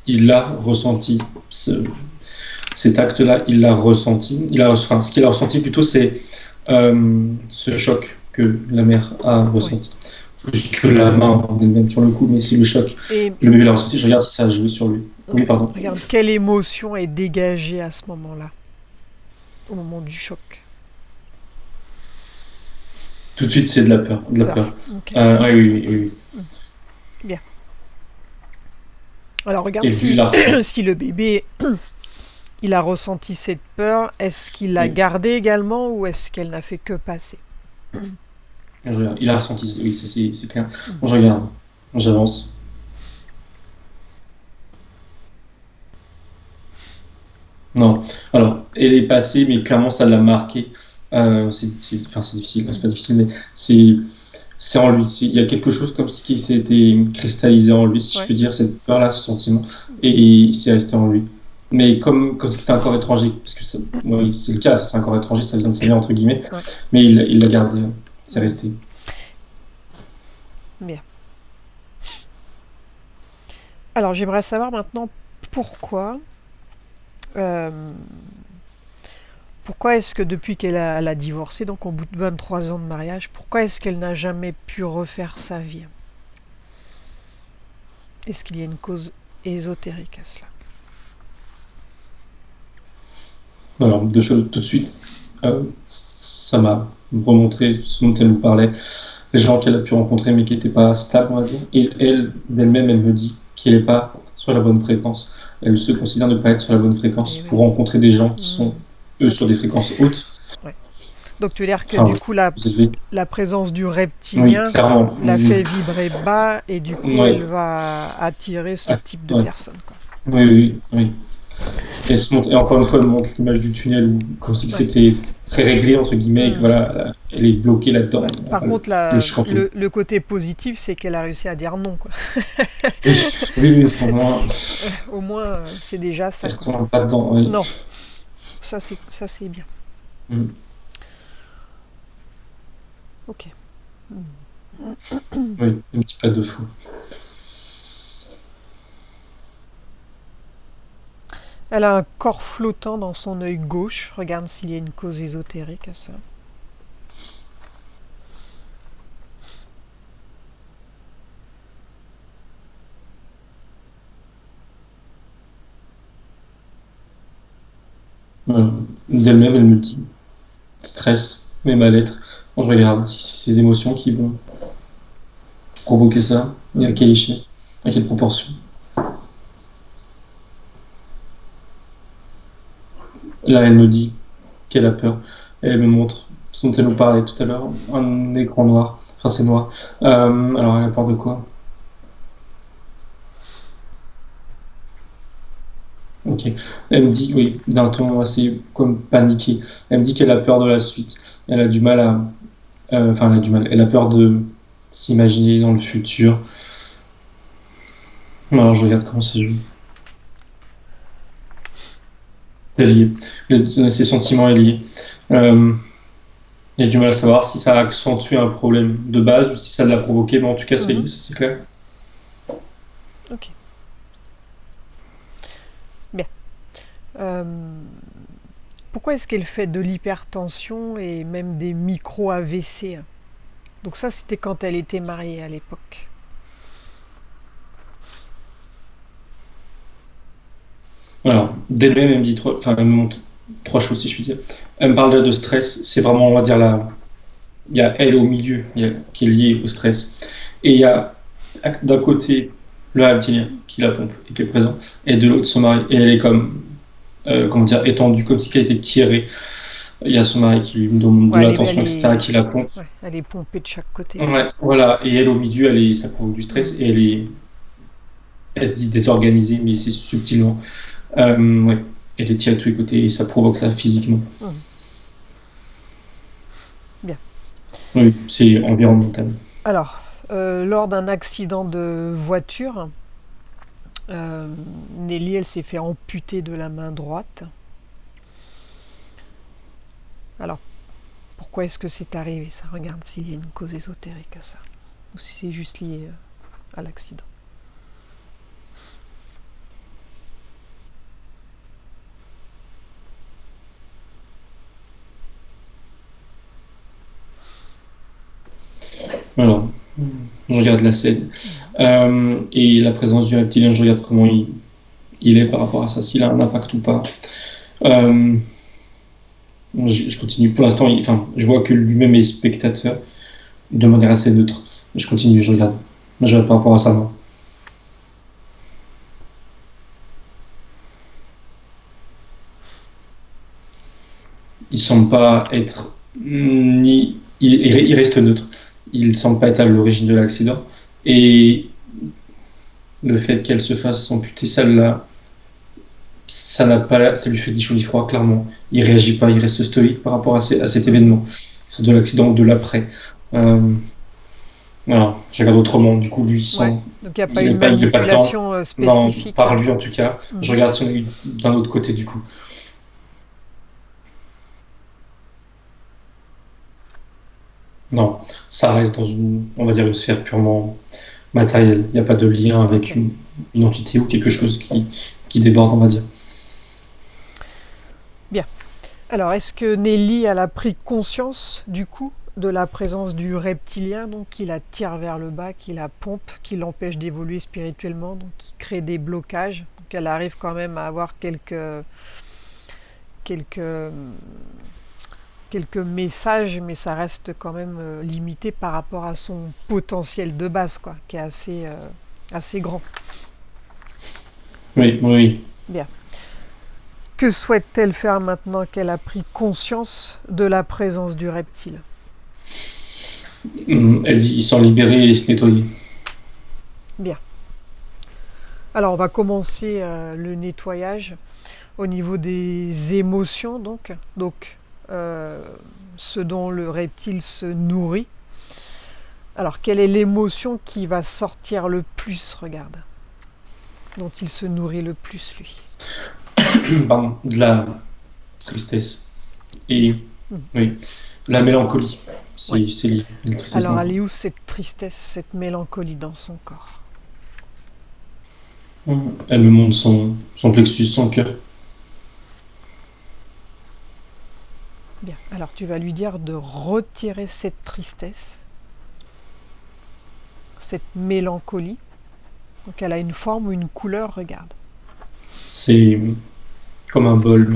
il a ressenti cet acte-là, il l'a ressenti. Ce qu'il a ressenti plutôt, c'est ce choc que la mère a ressenti. Plus que la main en elle-même sur le coup, mais c'est le choc. Et Le bébé l'a ressenti, je regarde si ça a joué sur lui. Oui, pardon. regarde, quelle émotion est dégagée à ce moment-là, au moment du choc? Tout de suite, c'est de la peur. De la peur. Peur. Ok. Oui, oui, oui, oui. Bien. Alors regarde Et lui, il a ressenti. si le bébé il a ressenti cette peur, est-ce qu'il l'a Oui, gardée également ou est-ce qu'elle n'a fait que passer? je regarde. Il a ressenti, oui, c'est clair. Bon, je regarde. J'avance. Non. Alors, elle est passée, mais clairement, ça l'a marqué. Enfin, c'est difficile, c'est pas difficile, mais c'est, c'est en lui. Il y a quelque chose comme si qui s'était cristallisé en lui, si je Ouais. peux dire, cette peur-là, ce sentiment, et c'est resté en lui. Mais comme si c'était un corps étranger, parce que oui, c'est le cas, c'est un corps étranger, ça vient de sa vie, entre guillemets, Ouais. mais il l'a gardé, c'est resté. Bien. Alors j'aimerais savoir maintenant pourquoi. euh, pourquoi est-ce que depuis elle a divorcé, donc au bout de 23 ans de mariage, pourquoi est-ce qu'elle n'a jamais pu refaire sa vie? Est-ce qu'il y a une cause ésotérique à cela? Alors, deux choses tout de suite, ça m'a remontré ce dont elle nous parlait, les gens qu'elle a pu rencontrer mais qui n'étaient pas stables, on va dire. Et elle-même, elle me dit qu'elle n'est pas sur la bonne fréquence. Elle se considère ne pas être sur la bonne fréquence Eh pour oui. rencontrer des gens qui sont, Hmm. eux, sur des fréquences hautes, Ouais. Donc tu veux dire que enfin, du coup plus élevées. la présence du Oui, reptilien clairement. la fait vibrer bas et du coup Oui, elle va attirer ce ah, type de ouais. personne, quoi. Oui, oui, oui. Et encore une fois, elle montre l'image du tunnel où, comme si Ouais. c'était très réglé, entre guillemets, et que Hmm. voilà, elle est bloquée là-dedans. Ouais. Par Enfin, contre, le champion. le côté positif, c'est qu'elle a réussi à dire non, quoi. Oui, oui, oui, pour moi, Au moins, c'est déjà ça, elle quoi. retourne pas dedans. Oui. Non, ça c'est bien. Mm. Ok. Oui, un petit pas de fou. Elle a un corps flottant dans son œil gauche. Regarde s'il y a une cause ésotérique à ça. Voilà. D'elle-même, elle me dit stress, mais mal-être. Quand je regarde si c'est ces émotions qui vont provoquer ça, et à quelle échelle, à quelle proportion. Là, elle me dit qu'elle a peur. Elle me montre ce dont elle nous parlait tout à l'heure, un écran noir. Enfin, c'est noir. Alors, elle a peur de quoi? Ok. Elle me dit, oui, d'un ton assez comme paniqué. Elle me dit qu'elle a peur de la suite. Elle a du mal à. Enfin, elle a du mal. Elle a peur de s'imaginer dans le futur. Alors, je regarde comment c'est joué. C'est lié. Ses sentiments est lié. Euh, j'ai du mal à savoir si ça a accentué un problème de base ou si ça l'a provoqué, mais en tout cas, c'est Mhm. lié, ça c'est clair. Ok, bien. Euh, pourquoi est-ce qu'elle fait de l'hypertension et même des micro-AVC? Donc ça, c'était quand elle était mariée à l'époque. Alors, d'elle-même, elle me dit enfin, elle me montre trois choses, si je puis dire. Elle me parle de stress, c'est vraiment, on va dire, il y a elle au milieu qui est liée au stress. Et il y a d'un côté le reptilien qui la pompe et qui est présent, et de l'autre son mari. Et elle est comme, comment dire, étendue, comme si elle était tirée. Il y a son mari qui lui demande de Ouais, l'attention, etc., qui la pompe. ouais, elle est pompée de chaque côté. Ouais. Ouais, voilà. Et elle au milieu, ça provoque du stress Mhm. et elle se dit désorganisée, mais c'est subtilement. Ouais. Elle est tirée de tous les côtés et ça provoque ça physiquement. Mhm. Bien. Oui, c'est environnemental. Alors, lors d'un accident de voiture, Nelly, elle s'est fait amputer de la main droite. Alors, pourquoi est-ce que c'est arrivé ça? Regarde s'il y a une cause ésotérique à ça. Ou si c'est juste lié à l'accident. Alors, Je regarde la scène. Et la présence du reptilien, je regarde comment il est par rapport à ça, s'il a un impact ou pas. Euh, je continue. Pour l'instant, je vois que lui-même est spectateur de manière assez neutre. Je continue, je regarde. Je regarde par rapport à ça, moi. Il semble pas être ni. Il reste neutre. Il semble pas être à l'origine de l'accident. Et le fait qu'elle se fasse amputer, ça lui fait des chaud ni froid, clairement. Il réagit pas, il reste stoïque par rapport à cet événement. C'est de l'accident, de l'après. Euh, voilà, je regarde autrement. Du coup, lui, Ouais. Donc il n'y a pas il une n'a pas, il a pas le temps. manipulation Non, spécifique. par lui en tout cas. Je Mhm. regarde si on a eu d'un autre côté, du coup. Non, ça reste dans on va dire, une sphère purement matérielle. Il n'y a pas de lien avec Ok. une entité ou quelque chose qui déborde, on va dire. Bien. Alors, est-ce que Nelly elle a pris conscience du coup de la présence du reptilien, donc qui la tire vers le bas, qui la pompe, qui l'empêche d'évoluer spirituellement, donc qui crée des blocages. Donc elle arrive quand même à avoir quelques, quelques messages, mais ça reste quand même limité par rapport à son potentiel de base, quoi, qui est assez grand. Oui, oui. Bien. Que souhaite-t-elle faire maintenant qu'elle a pris conscience de la présence du reptile? Elle dit, ils sont libérés et se nettoyer. Bien. Alors on va commencer le nettoyage au niveau des émotions donc ce dont le reptile se nourrit. Alors quelle est l'émotion qui va sortir le plus, regarde, dont il se nourrit le plus lui? Pardon, de la tristesse. Et oui, la mélancolie. Oui. C'est lié. La tristesse, Alors elle mélancolie. est où cette tristesse, cette mélancolie dans son corps? Elle me montre son plexus, son cœur. Bien. Alors tu vas lui dire de retirer cette tristesse, cette mélancolie. Donc elle a une forme ou une couleur, regarde. C'est comme un bol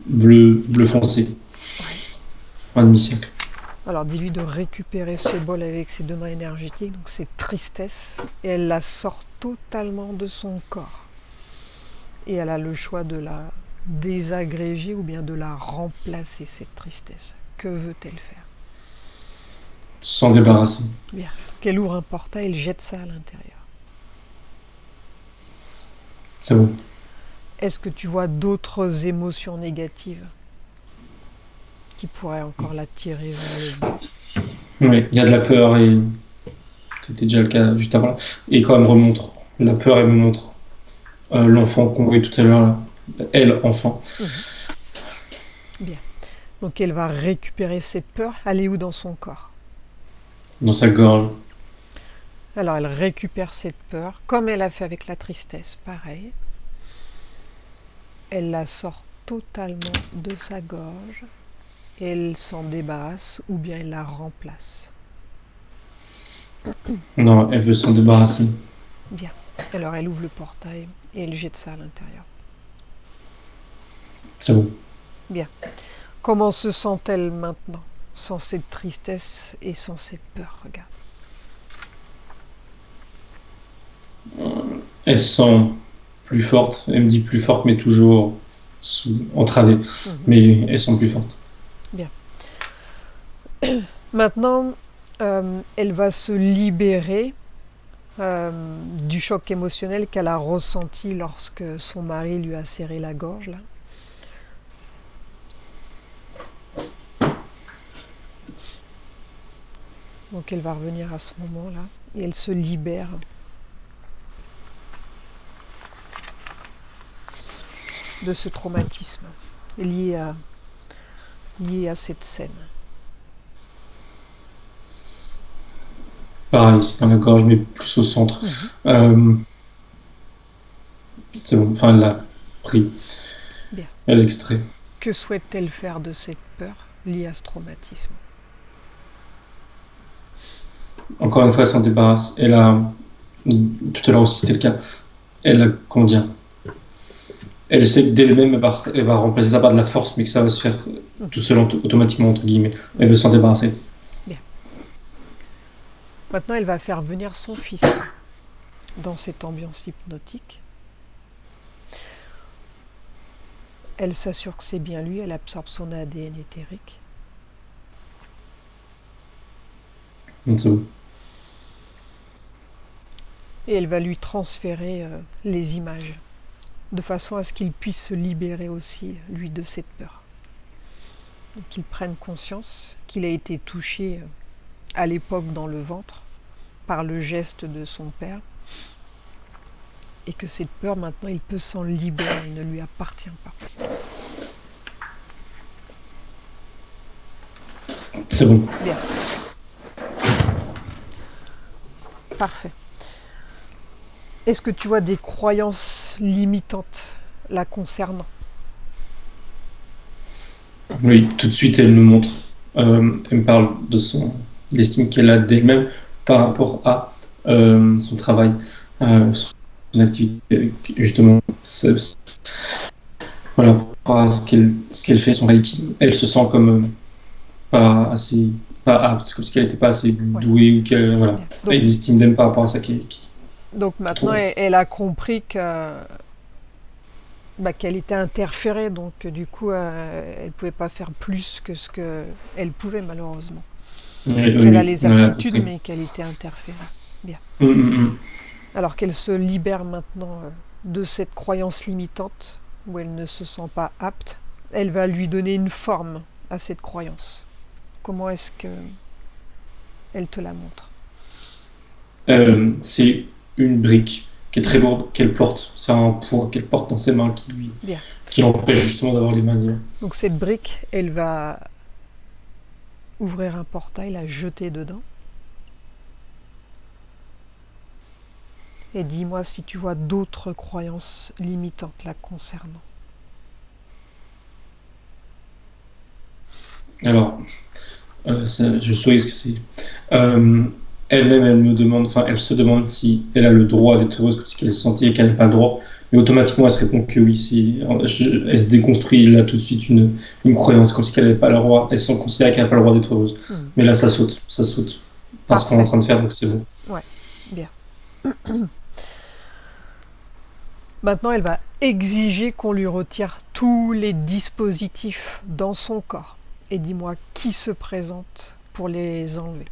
bleu foncé, Ouais. un demi-cercle. Alors dis-lui de récupérer ce bol avec ses deux mains énergétiques, donc cette tristesse, et elle la sort totalement de son corps. Et elle a le choix de la désagréger ou bien de la remplacer, cette tristesse. Que veut-elle faire? S'en débarrasser. Bien. Qu'elle ouvre un portail, elle jette ça à l'intérieur. C'est bon. Est-ce que tu vois d'autres émotions négatives qui pourraient encore la tirer vers le bas? Oui, il y a de la peur et c'était déjà le cas juste avant là. Et quand elle me remontre la peur, elle me montre l'enfant qu'on voyait tout à l'heure là. Elle, enfant. Bien. Donc elle va récupérer cette peur. Elle est où dans son corps? Dans sa gorge. Alors elle récupère cette peur, comme elle a fait avec la tristesse, pareil. Elle la sort totalement de sa gorge. Elle s'en débarrasse ou bien elle la remplace. Non, elle veut s'en débarrasser. Bien. Alors elle ouvre le portail et elle jette ça à l'intérieur. C'est bon. Bien. Comment se sent-elle maintenant, sans cette tristesse et sans cette peur? Regarde. Elle se sent plus forte. Elle me dit plus forte, mais toujours entravée. Mais elle sent plus forte. Bien. Maintenant, elle va se libérer du choc émotionnel qu'elle a ressenti lorsque son mari lui a serré la gorge, là. Donc elle va revenir à ce moment-là et elle se libère de ce traumatisme lié à cette scène. Pareil, c'est dans la gorge, mais plus au centre. C'est bon. Enfin, elle l'a pris. Bien. Elle l'a extrait. Que souhaite-t-elle faire de cette peur liée à ce traumatisme? encore une fois, elle s'en débarrasse. Elle a, tout à l'heure aussi, c'était le cas. Elle a, comment dire, elle sait que d'elle-même, elle va remplacer ça par de la force, mais que ça va se faire tout seul, automatiquement, entre guillemets. Elle veut s'en débarrasser. Bien. Maintenant, elle va faire venir son fils dans cette ambiance hypnotique. Elle s'assure que c'est bien lui, elle absorbe son ADN éthérique. C'est bon. Et elle va lui transférer les images, de façon à ce qu'il puisse se libérer aussi, lui, de cette peur. Qu'il prenne conscience qu'il a été touché à l'époque dans le ventre par le geste de son père, et que cette peur, maintenant, il peut s'en libérer, elle ne lui appartient pas. C'est bon. Bien. Parfait. Est-ce que tu vois des croyances limitantes la concernant? Oui, tout de suite, elle nous montre. Elle me parle de l'estime qu'elle a d'elle-même par rapport à son travail, son activité, justement. Voilà, par rapport à ce qu'elle fait, son reiki. Elle se sent comme pas assez, pas apte, comme si elle n'était pas assez douée ou qu'elle, voilà. Donc, elle estime d'elle par rapport à ça donc maintenant, elle a compris qu'elle était interférée, donc du coup, elle ne pouvait pas faire plus que ce qu'elle pouvait, malheureusement. Qu'elle a les aptitudes, mais qu'elle était interférée. Bien. Alors qu'elle se libère maintenant de cette croyance limitante, où elle ne se sent pas apte, elle va lui donner une forme à cette croyance. Comment est-ce qu'elle te la montre? C'est une brique qui est très lourde, qu'elle porte. C'est un poids qu'elle porte dans ses mains qui l'empêche justement d'avoir les mains libres. Donc cette brique, elle va ouvrir un portail, la jeter dedans. Et dis-moi si tu vois d'autres croyances limitantes la concernant. Alors, je saurais ce que c'est. Elle-même, elle se demande si elle a le droit d'être heureuse, parce qu'elle sentait qu'elle n'a pas le droit. Mais automatiquement, elle se répond que oui. Elle se déconstruit là tout de suite une croyance, comme si elle n'avait pas le droit. Elle se considère qu'elle n'a pas le droit d'être heureuse. Mais là, ça saute. Parce qu'on est en train de faire, donc c'est bon. Ouais, bien. Maintenant, elle va exiger qu'on lui retire tous les dispositifs dans son corps. Et dis-moi qui se présente pour les enlever.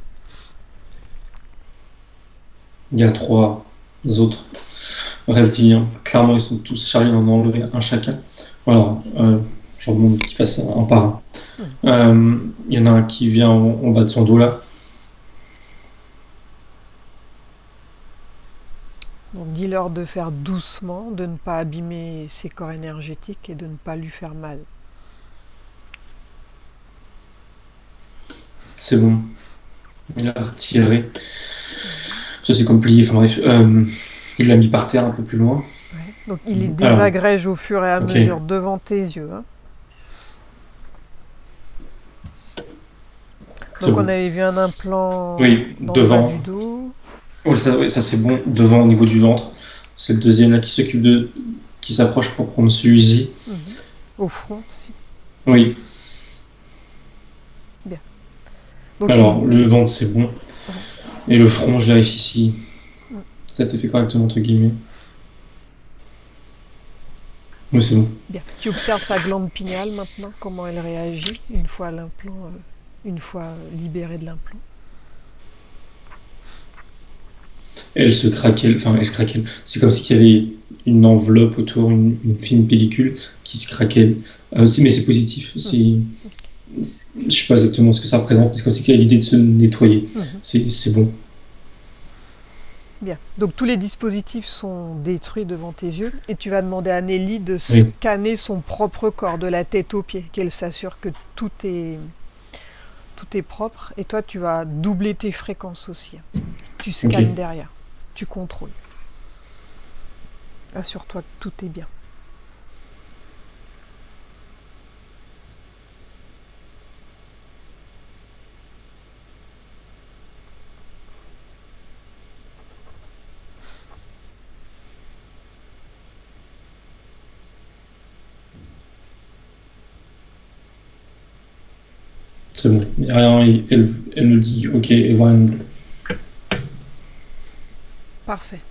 Il y a 3 autres reptiliens. Clairement, ils sont tous chargés d'en enlever un chacun. Alors, je leur demande qu'ils fassent un par un. Il y en a un qui vient en bas de son dos là. Donc dis-leur de faire doucement, de ne pas abîmer ses corps énergétiques et de ne pas lui faire mal. C'est bon. Il a retiré. Ça c'est comme plié. Enfin bref, il l'a mis par terre un peu plus loin. Ouais. Donc il les désagrège au fur et à mesure devant tes yeux. Hein. Donc on avait vu un implant dans devant. Le bas du dos. Oui, ça c'est bon. Devant au niveau du ventre. C'est le deuxième là qui s'approche pour prendre celui-ci. Au front aussi. Oui. Bien. Donc, alors le ventre c'est bon. Et le front, je vérifie si ça a été fait correctement entre guillemets. Oui, c'est bon. Bien. Tu observes sa glande pinéale maintenant, comment elle réagit une fois l'implant, une fois libérée de l'implant. Elle se craquelle. C'est comme s'il y avait une enveloppe autour, une fine pellicule qui se craquelle. Mais c'est positif. Je ne sais pas exactement ce que ça représente, mais c'est comme s'il y avait l'idée de se nettoyer. C'est bon. Bien. Donc tous les dispositifs sont détruits devant tes yeux et tu vas demander à Nelly de scanner son propre corps de la tête aux pieds, qu'elle s'assure que tout est propre et toi tu vas doubler tes fréquences aussi. Tu scannes derrière, tu contrôles. Assure-toi que tout est bien. C'est bon, il n'y a rien, elle me dit ok, et voit rien de bleu. Parfait.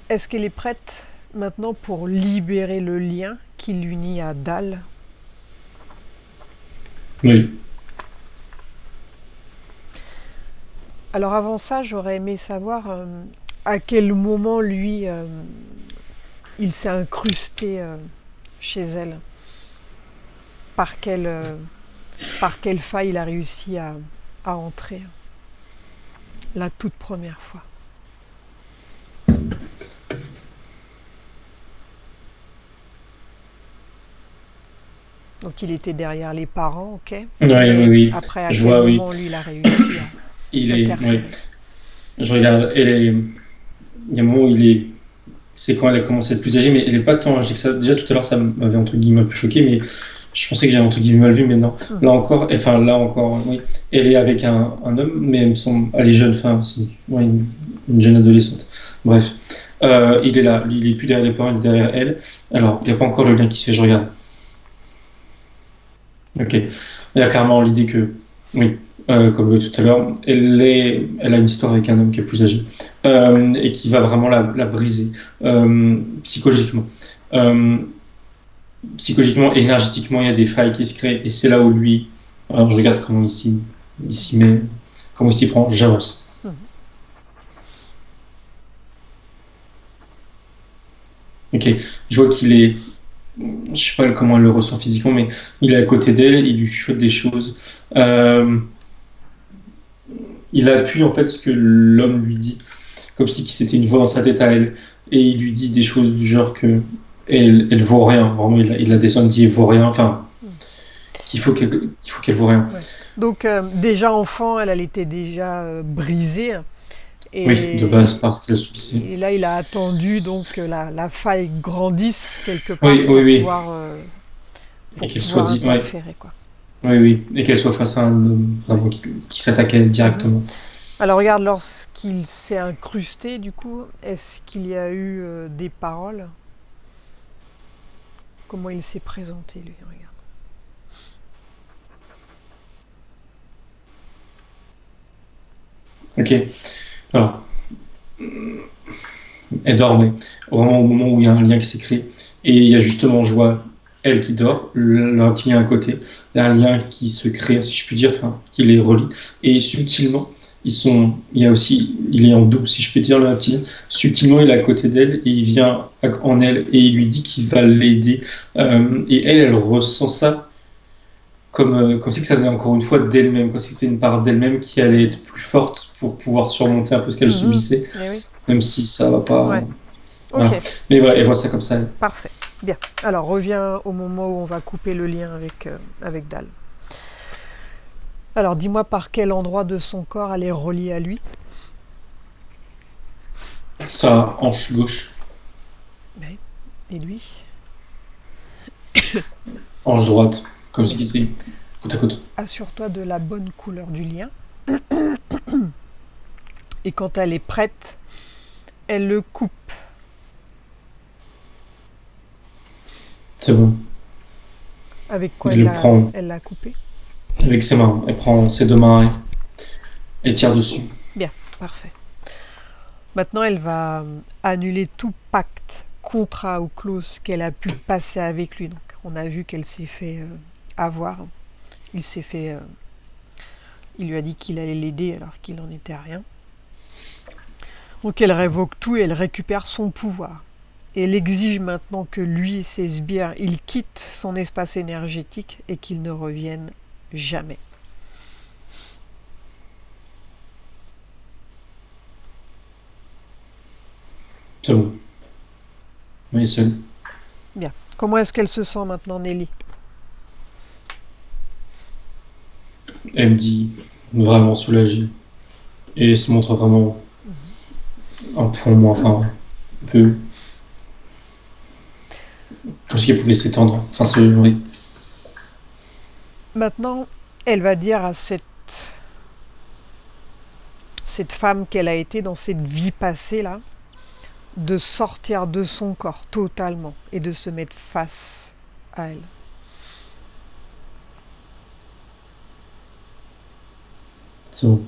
Est-ce qu'elle est prête maintenant pour libérer le lien qui l'unit à Dal? Oui. Alors avant ça, j'aurais aimé savoir à quel moment lui, il s'est incrusté chez elle. Par quelle faille il a réussi à entrer la toute première fois. Donc il était derrière les parents, ok. Oui, Mais oui. après, à Je quel vois, oui. moment lui, il a réussi Il à est. Oui. interférer. Je regarde. Il y a un moment où il est. C'est quand elle a commencé à être plus âgée, mais elle n'est pas tant âgée que ça. Déjà tout à l'heure, ça m'avait entre guillemets un peu choqué, mais je pensais que j'avais entre guillemets mal vu, mais non. Là encore, oui. Elle est avec un homme, mais elle me semble. Elle est jeune, enfin, ouais, une jeune adolescente. Bref. Il est là, il est plus derrière les parents, il est derrière elle. Alors, il n'y a pas encore le lien qui se fait, je regarde. Ok. Il y a clairement l'idée que, oui, comme tout à l'heure, elle a une histoire avec un homme qui est plus âgé et qui va vraiment la briser psychologiquement. Euh, Psychologiquement et énergétiquement, il y a des failles qui se créent et c'est là où lui, alors je regarde comment il s'y met, comment il s'y prend, j'avance. Ok, je vois qu'il est, je sais pas comment elle le ressent physiquement, mais il est à côté d'elle, il lui chuchote des choses. Euh, il appuie en fait ce que l'homme lui dit, comme si c'était une voix dans sa tête à elle, et il lui dit des choses du genre que elle vaut rien, vraiment il la descend, il dit elle vaut rien, enfin qu'il faut qu'elle vaut rien. Ouais. Donc déjà enfant, elle était déjà brisée. Oui, de base Et, parce qu'elle a subissé. et là, il a attendu donc que la faille grandisse quelque part Oui, oui, oui, et pour qu'elle soit pouvoir dit, ouais, interférer, quoi. oui, oui, et qu'elle soit face à un homme vraiment qui s'attaque à elle Mhm. directement. Alors regarde, lorsqu'il s'est incrusté, du coup, est-ce qu'il y a eu des paroles? Comment il s'est présenté, lui? Regarde. Ok, alors, elle dormait, vraiment au moment où il y a un lien qui s'est créé, et il y a justement, je vois elle qui dort, le petit lien à côté, il y a un lien qui se crée, si je puis dire, enfin, qui les relie, et subtilement, il y a aussi, il est en double, si je peux dire, le petit lien. Subtilement, il est à côté d'elle, et il vient en elle, et il lui dit qu'il va l'aider, et elle ressent ça comme si que ça faisait encore une fois d'elle-même, comme si c'était une part d'elle-même qui allait être plus forte pour pouvoir surmonter un peu ce qu'elle Mhm. subissait, Eh oui. même si ça va pas. Ouais. Voilà. Ok. Mais voilà, elle voit ça comme ça. Parfait. Bien. Alors reviens au moment où on va couper le lien avec Dal. Alors dis-moi par quel endroit de son corps elle est reliée à lui. Sa hanche gauche, Oui. Et lui. hanche droite, comme Bien. si c'était côte à côte. Assure-toi de la bonne couleur du lien. Et quand elle est prête, elle le coupe. C'est bon. Avec quoi Elle le prend elle l'a coupé? avec ses mains. Elle prend ses deux mains et tire dessus. Bien, parfait. Maintenant, elle va annuler tout pacte, contrat ou clause qu'elle a pu passer avec lui. Donc, on a vu qu'elle s'est fait avoir. Il s'est fait. Il lui a dit qu'il allait l'aider alors qu'il n'en était à rien. Donc, elle révoque tout et elle récupère son pouvoir. Et elle exige maintenant que lui et ses sbires, ils quittent son espace énergétique et qu'ils ne reviennent jamais. C'est bon. Elle est seule. Bien. Comment est-ce qu'elle se sent maintenant, Nelly? Elle me dit vraiment soulagée. Et elle se montre vraiment un point moins, enfin, un peu comme si elle pouvait s'étendre. Enfin, se nourrir. Maintenant, elle va dire à cette femme qu'elle a été dans cette vie passée là, de sortir de son corps totalement et de se mettre face à elle. C'est bon.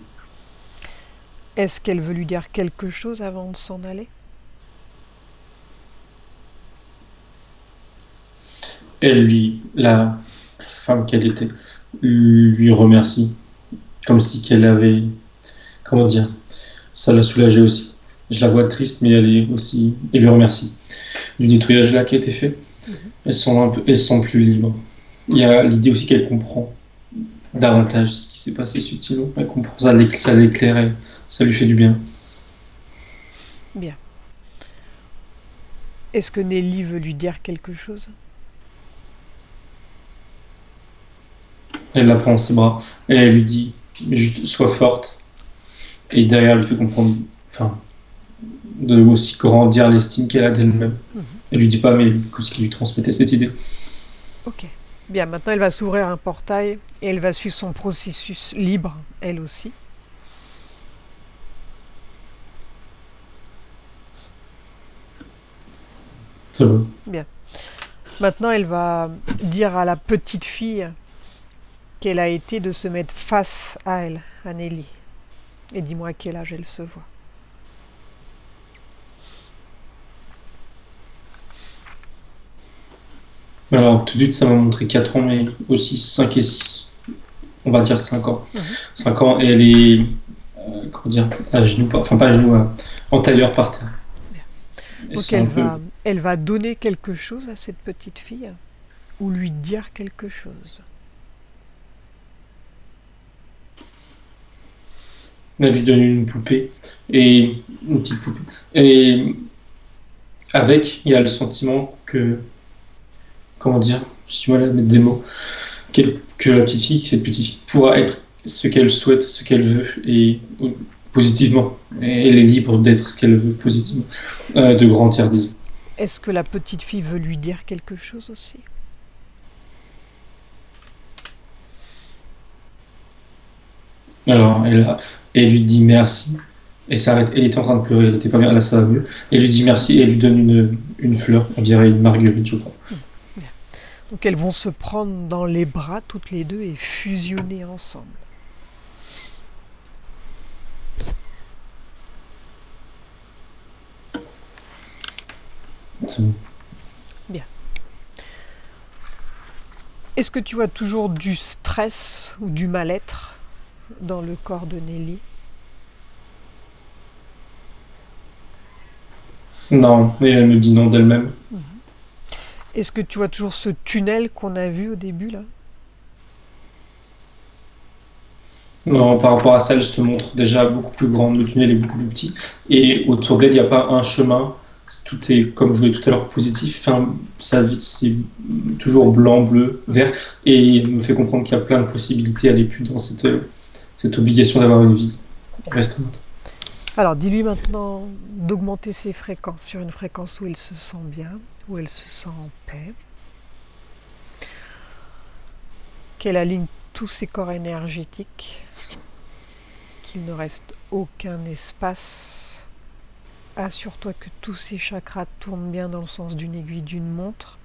Est-ce qu'elle veut lui dire quelque chose avant de s'en aller? Elle lui, la femme qu'elle était, lui remercie, comme si qu'elle avait, comment dire, ça l'a soulagée aussi. Je la vois triste, mais elle est aussi, elle lui remercie du nettoyage là qui a été fait. Elles sont plus libres. Il y a l'idée aussi qu'elle comprend davantage ce qui s'est passé subtilement. Elle comprend ça, ça l'éclaire et ça lui fait du bien. Bien. Est-ce que Nelly veut lui dire quelque chose? Elle la prend en ses bras et elle lui dit juste sois forte. Et derrière, elle lui fait comprendre, enfin, de aussi grandir l'estime qu'elle a d'elle-même. Elle lui dit pas, mais ce qui lui transmettait cette idée. Ok. Bien, maintenant elle va s'ouvrir un portail et elle va suivre son processus libre, elle aussi. C'est bon. Bien. Maintenant elle va dire à la petite fille qu'elle a été de se mettre face à elle, à Nelly. Et dis-moi à quel âge elle se voit. Alors, tout de suite, ça m'a montré 4 ans, mais aussi 5 et 6. On va dire 5 ans. 5 ans, et elle est, comment dire, à genoux, enfin pas à genoux, en tailleur par terre. Et Donc c'est un peu... elle va donner quelque chose à cette petite fille ou lui dire quelque chose. Elle lui donne une poupée, et une petite poupée. Et avec, il y a le sentiment que, comment dire, je suis mal à mettre des mots, que la petite fille, que cette petite fille pourra être ce qu'elle souhaite, ce qu'elle veut, et positivement. Et elle est libre d'être ce qu'elle veut positivement, de grandir, disons. Est-ce que la petite fille veut lui dire quelque chose aussi? Alors, elle lui dit merci, et s'arrête. Elle était en train de pleurer, elle était pas bien, là ça va mieux. Elle lui dit merci, et elle lui donne une fleur, on dirait une marguerite, je crois. Donc elles vont se prendre dans les bras toutes les deux et fusionner ensemble. C'est bon. Bien. Est-ce que tu vois toujours du stress ou du mal-être dans le corps de Nelly? Non, et elle me dit non d'elle-même. Est-ce que tu vois toujours ce tunnel qu'on a vu au début là? Non, par rapport à ça, elle se montre déjà beaucoup plus grande, le tunnel est beaucoup plus petit, et autour d'elle, il n'y a pas un chemin, tout est, comme je voulais tout à l'heure, positif, enfin, c'est toujours blanc, bleu, vert, et il me fait comprendre qu'il y a plein de possibilités, elle n'est plus dans cette obligation d'avoir une vie restreinte. Alors dis-lui maintenant d'augmenter ses fréquences sur une fréquence où elle se sent bien, où elle se sent en paix. Qu'elle aligne tous ses corps énergétiques, qu'il ne reste aucun espace. Assure-toi que tous ces chakras tournent bien dans le sens d'une aiguille d'une montre,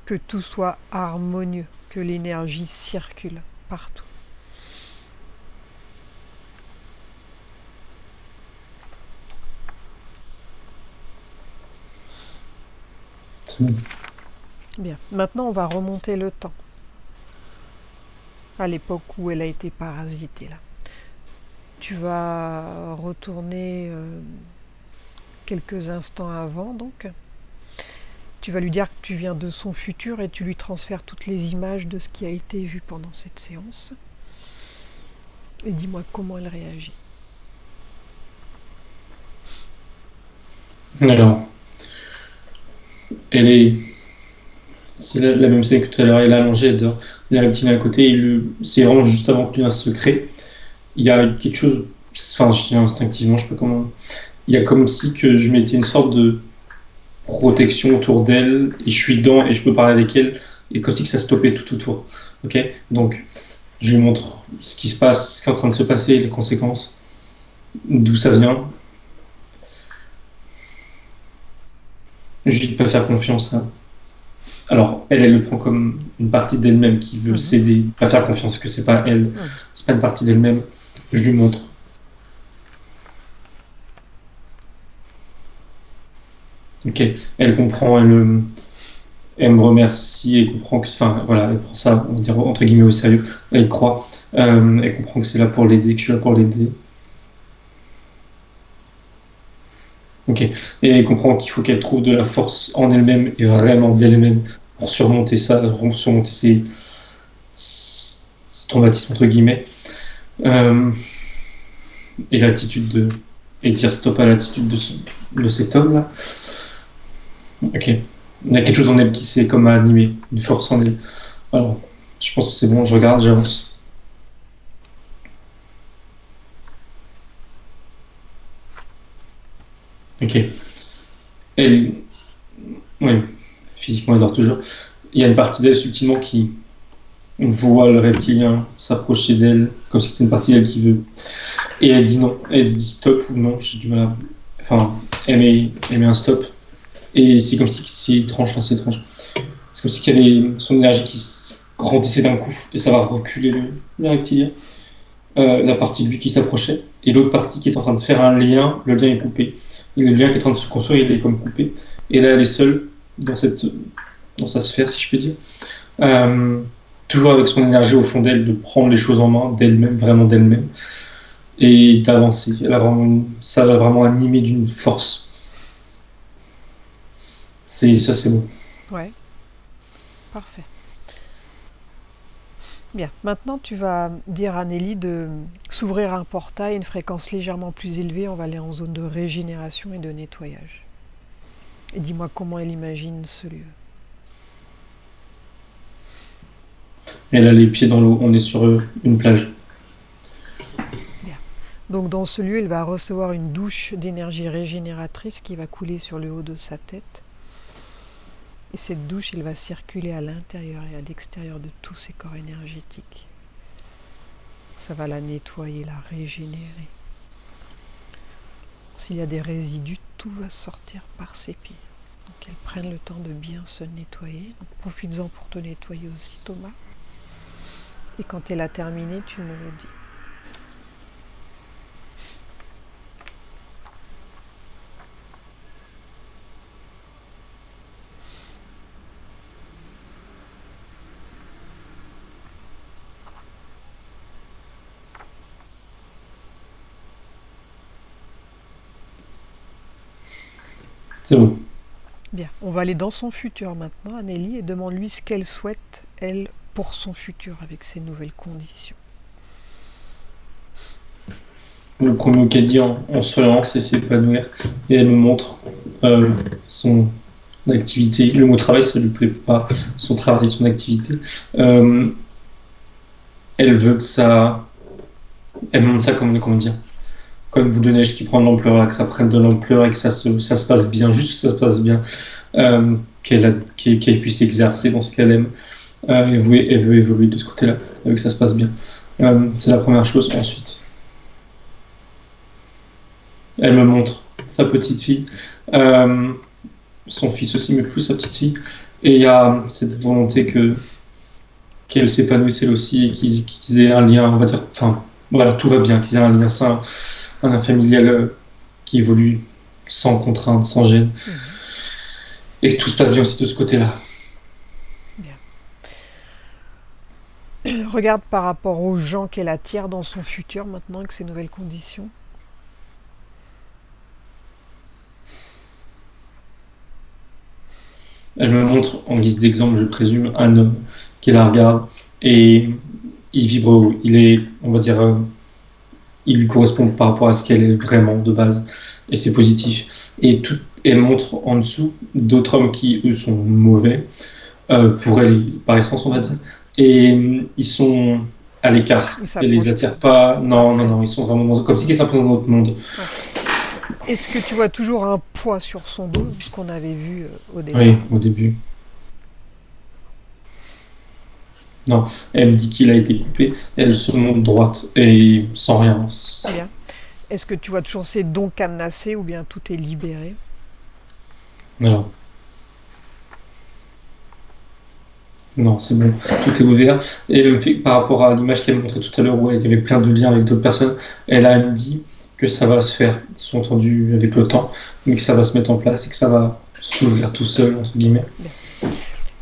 que tout soit harmonieux, que l'énergie circule partout. Bien, maintenant on va remonter le temps, à l'époque où elle a été parasitée là. Tu vas retourner quelques instants avant donc. Tu vas lui dire que tu viens de son futur et tu lui transfères toutes les images de ce qui a été vu pendant cette séance. Et dis-moi comment elle réagit. Alors, c'est la même scène que tout à l'heure, elle est allongée, elle dort, il y a la reptile à côté, c'est vraiment juste avant que lui se crée. Il y a quelque chose, enfin, je dis instinctivement, je sais pas comment, il y a comme si que je mettais une sorte de protection autour d'elle, et je suis dedans, et je peux parler avec elle, et comme si que ça stoppait tout autour. Ok. Donc, je lui montre ce qui se passe, ce qui est en train de se passer, les conséquences, d'où ça vient. Je lui dis de pas faire confiance à... Alors, elle le prend comme une partie d'elle-même qui veut céder, pas faire confiance, que c'est pas elle, c'est pas une partie d'elle-même. Je lui montre. Ok, elle comprend, elle me remercie et comprend que, enfin, voilà, elle prend ça, on va dire, entre guillemets, au sérieux. Elle croit. Elle comprend que c'est là pour l'aider, que je suis là pour l'aider. Ok. Et elle comprend qu'il faut qu'elle trouve de la force en elle-même et vraiment d'elle-même pour surmonter ça, pour surmonter ces traumatismes, entre guillemets. Euh, et l'attitude de. Et dire stop à l'attitude de cet homme-là. Ok. Il y a quelque chose en elle qui s'est comme animé, une force en elle. Alors, je pense que c'est bon, je regarde, j'avance. Ok. Elle, ouais, physiquement, elle dort toujours. Il y a une partie d'elle subtilement qui voit le reptilien s'approcher d'elle, comme si c'était une partie d'elle qui veut. Et elle dit non. Elle dit stop ou non, j'ai du mal à. Enfin, elle met un stop. Et c'est comme si c'est étrange, enfin, c'est étrange. C'est comme si qu'il y avait son énergie qui grandissait d'un coup et ça va reculer le reptilien. La partie de lui qui s'approchait et l'autre partie qui est en train de faire un lien, le lien est coupé. Et le lien qui est en train de se construire, il est comme coupé. Et là, elle est seule dans sa sphère, si je peux dire. Euh, Toujours avec son énergie au fond d'elle, de prendre les choses en main, d'elle-même, vraiment d'elle-même, et d'avancer. Ça l'a vraiment animé d'une force. Ça, c'est bon. Ouais, parfait. Bien, maintenant tu vas dire à Nelly de s'ouvrir un portail à une fréquence légèrement plus élevée. On va aller en zone de régénération et de nettoyage. Et dis-moi comment elle imagine ce lieu. Elle a les pieds dans l'eau, on est sur une plage. Bien. Donc dans ce lieu, elle va recevoir une douche d'énergie régénératrice qui va couler sur le haut de sa tête. Et cette douche, elle va circuler à l'intérieur et à l'extérieur de tous ses corps énergétiques. Ça va la nettoyer, la régénérer. S'il y a des résidus, tout va sortir par ses pieds. Donc qu'elle prenne le temps de bien se nettoyer. Donc profites-en pour te nettoyer aussi, Thomas. Et quand elle a terminé, tu me le dis. C'est bon. Bien, on va aller dans son futur maintenant, Anneli, et demande-lui ce qu'elle souhaite, elle, pour son futur avec ces nouvelles conditions. Le premier mot qu'elle dit en souriant, c'est s'épanouir. Et elle me montre son activité. Le mot travail, ça ne lui plaît pas. Son travail, son activité. Euh, Elle veut que ça. Elle me montre ça comme, comment dire, comme une boule de neige qui prend de l'ampleur, que ça prenne de l'ampleur et que ça se passe bien, juste que ça se passe bien. Qu'elle puisse exercer dans ce qu'elle aime. Elle veut évoluer de ce côté-là, elle veut que ça se passe bien. C'est la première chose. Ensuite, elle me montre sa petite fille, son fils aussi, mais plus sa petite fille. Et il y a cette volonté qu'elle s'épanouisse elle aussi et qu'ils aient un lien, on va dire, enfin, voilà, tout va bien, qu'ils aient un lien sain, un lien familial qui évolue sans contrainte, sans gêne. Et que tout se passe bien aussi de ce côté-là. Bien. Regarde par rapport aux gens qu'elle attire dans son futur maintenant avec ces nouvelles conditions. Elle me montre, en guise d'exemple, je présume, un homme qui la regarde et il vibre haut. Il est, on va dire, il lui correspond par rapport à ce qu'elle est vraiment de base. Et c'est positif. Et elle montre en dessous d'autres hommes qui, eux, sont mauvais, pour elle, par essence, on va dire. Et ils sont à l'écart. Elle les attire pas. Non, non, non, ils sont vraiment comme si ils s'imposaient dans notre monde. Ouais. Est-ce que tu vois toujours un poids sur son dos, ce qu'on avait vu au début? Oui, au début. Non, elle me dit qu'il a été coupé. Elle se montre droite et sans rien. Bien. Est-ce que tu vois toujours ces dons cadenassés ou bien tout est libéré? Alors. Non, c'est bon, tout est ouvert. Et le fait, par rapport à l'image qu'elle montrait tout à l'heure où il y avait plein de liens avec d'autres personnes, elle a dit que ça va se faire, sous-entendu avec le temps, mais que ça va se mettre en place et que ça va s'ouvrir tout seul, entre guillemets.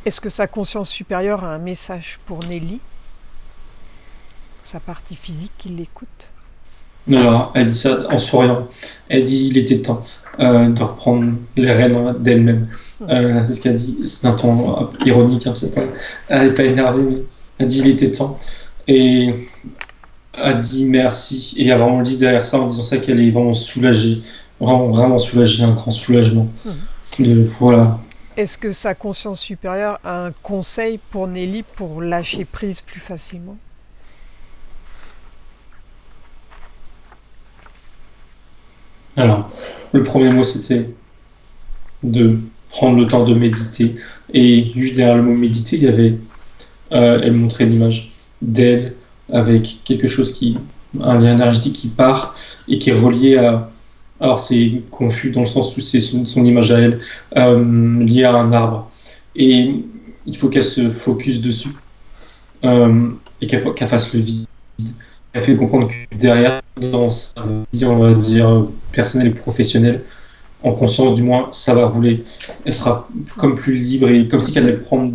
Est-ce que sa conscience supérieure a un message pour Nelly, sa partie physique qui l'écoute? Alors, elle dit ça en souriant. Elle dit il était temps de reprendre les rênes d'elle-même. C'est ce qu'elle dit. C'est un ton ironique, hein, c'est pas... Elle n'est pas énervée, mais elle dit il était temps. Et elle dit merci. Et elle a vraiment dit derrière ça, en disant ça, qu'elle est vraiment soulagée. Vraiment, vraiment soulagée, un grand soulagement. Voilà. Est-ce que sa conscience supérieure a un conseil pour Nelly pour lâcher prise plus facilement? Alors, le premier mot, c'était de prendre le temps de méditer. Et juste derrière le mot méditer, il y avait, elle montrait une image d'elle avec quelque chose un lien énergétique qui part et qui est relié à. Alors, c'est confus dans le sens où c'est son image à elle, lié à un arbre. Et il faut qu'elle se focus dessus et qu'elle fasse le vide. Elle fait comprendre que derrière, dans sa vie, on va dire, personnelle et professionnelle, en conscience du moins, ça va rouler. Elle sera comme plus libre et comme si elle allait prendre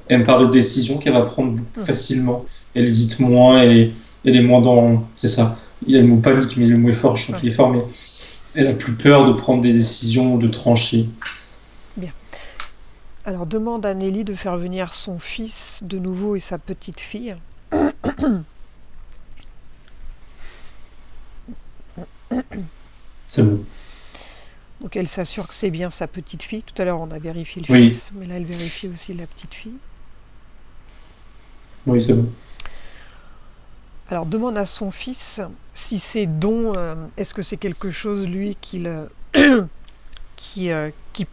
Elle me parle de décisions qu'elle va prendre beaucoup facilement. Elle hésite moins et elle est moins dans. C'est ça. Il y a le mot panique, mais le mot est fort, je trouve qu'il est fort, mais elle a plus peur de prendre des décisions, de trancher. Bien. Alors demande à Nelly de faire venir son fils de nouveau et sa petite fille. C'est bon. Donc elle s'assure que c'est bien sa petite fille. Tout à l'heure on a vérifié le Oui. fils, mais là elle vérifie aussi la petite fille. Oui, c'est bon. Alors demande à son fils si ses dons, est-ce que c'est quelque chose lui qui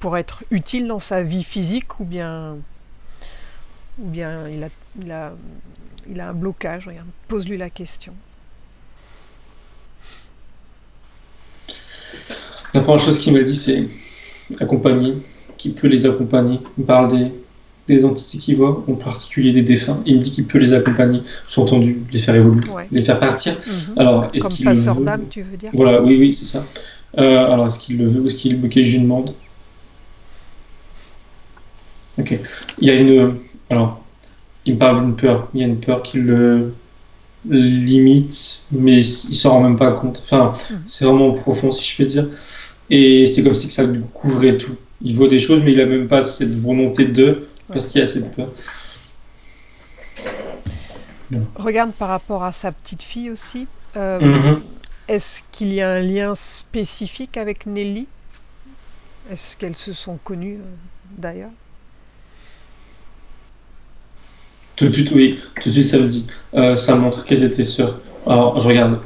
pourrait être utile dans sa vie physique ou bien il a un blocage. Regarde, pose-lui la question. La première chose qu'il m'a dit, c'est accompagner, qui peut les accompagner. Il parle des entités qu'il voit, en particulier des défunts. Il me dit qu'il peut les accompagner, sous-entendu, les faire évoluer, les faire partir. Alors, est-ce Comme qu'il passeur le veut? d'âme, tu veux dire? Voilà, oui, c'est ça. Alors, est-ce qu'il le veut ou est-ce qu'il veut que je lui demande? Ok. Il y a une. Alors, il me parle d'une peur. Il y a une peur qui le limite, mais il s'en rend même pas compte. Enfin, c'est vraiment profond, si je peux dire. Et c'est comme si que ça lui couvrait tout. Il voit des choses, mais il a même pas cette volonté parce qu'il y a cette peur. Regarde par rapport à sa petite fille aussi. Est-ce qu'il y a un lien spécifique avec Nelly? Est-ce qu'elles se sont connues d'ailleurs? Tout de suite, oui. Tout de suite, ça me dit. Ça montre qu'elles étaient sœurs. Alors, je regarde.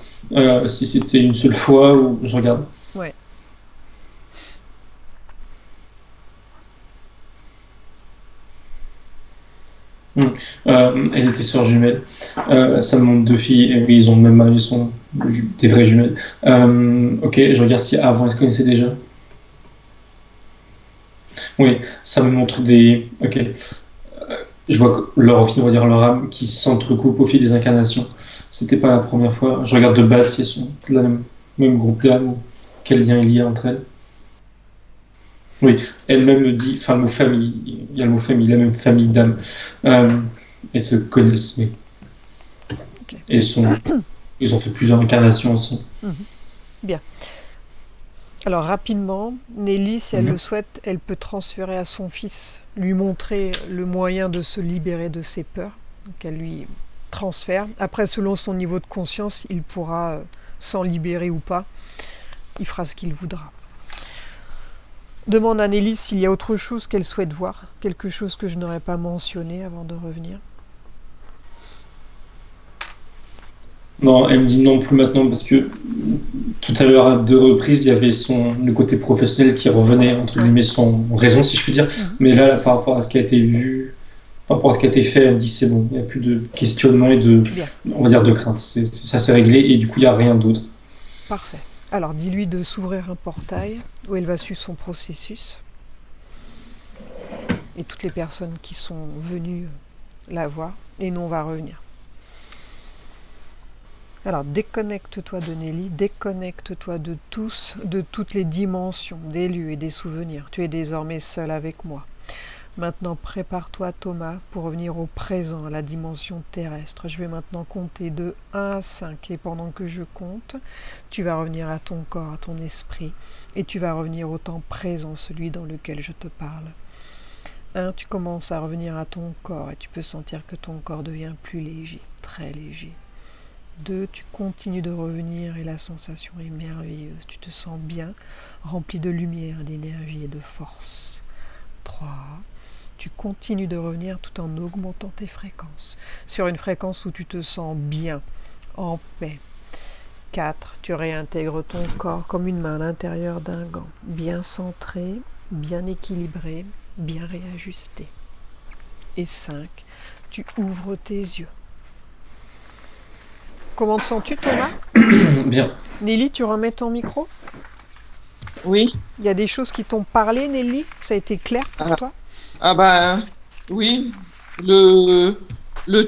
Si c'était une seule fois ou je regarde. Ouais. Elles étaient sœurs jumelles. Ça me montre deux filles. Et oui, ils ont le même âge. Ils sont des vraies jumelles. Ok, je regarde si avant elles se connaissaient déjà. Oui, ça me montre des. Ok. Je vois on va dire leur âme qui s'entrecoupe au fil des incarnations. C'était pas la première fois. Je regarde de base si elles sont de la même groupe d'âmes ou quel lien il y a entre elles. Oui, elle-même me dit, enfin, le mot famille, il y a le mot famille, la même famille d'âmes. Elles se connaissent, oui. Okay. Et ils ont fait plusieurs incarnations ensemble. Bien. Alors rapidement, Nelly, si elle le souhaite, elle peut transférer à son fils, lui montrer le moyen de se libérer de ses peurs. Donc elle lui transfère. Après, selon son niveau de conscience, il pourra s'en libérer ou pas. Il fera ce qu'il voudra. Demande à Nelly s'il y a autre chose qu'elle souhaite voir, quelque chose que je n'aurais pas mentionné avant de revenir. Non, elle me dit non plus maintenant parce que tout à l'heure, à deux reprises, il y avait le côté professionnel qui revenait, entre guillemets, son raison, si je puis dire. Mais là, par rapport à ce qui a été vu, par rapport à ce qui a été fait, elle me dit c'est bon, il n'y a plus de questionnement et on va dire, de crainte. Ça s'est réglé et du coup, il n'y a rien d'autre. Parfait. Alors, dis-lui de s'ouvrir un portail où elle va suivre son processus. et toutes les personnes qui sont venues la voir. Et nous, on va revenir. Alors, déconnecte-toi de Nelly, déconnecte-toi de tous, de toutes les dimensions, des lieux et des souvenirs. Tu es désormais seul avec moi. Maintenant, prépare-toi, Thomas, pour revenir au présent, à la dimension terrestre. Je vais maintenant compter de 1 à 5. Et pendant que je compte, tu vas revenir à ton corps, à ton esprit. Et tu vas revenir au temps présent, celui dans lequel je te parle. 1, tu commences à revenir à ton corps et tu peux sentir que ton corps devient plus léger, très léger. 2, tu continues de revenir et la sensation est merveilleuse. Tu te sens bien, rempli de lumière, d'énergie et de force. 3, tu continues de revenir tout en augmentant tes fréquences, sur une fréquence où tu te sens bien, en paix. 4, tu réintègres ton corps comme une main à l'intérieur d'un gant, bien centré, bien équilibré, bien réajusté. Et 5, tu ouvres tes yeux. Comment te sens-tu, Thomas? Bien. Nelly, tu remets ton micro? Oui. Il y a des choses qui t'ont parlé, Nelly? Ça a été clair pour toi? Ah ben, oui. Le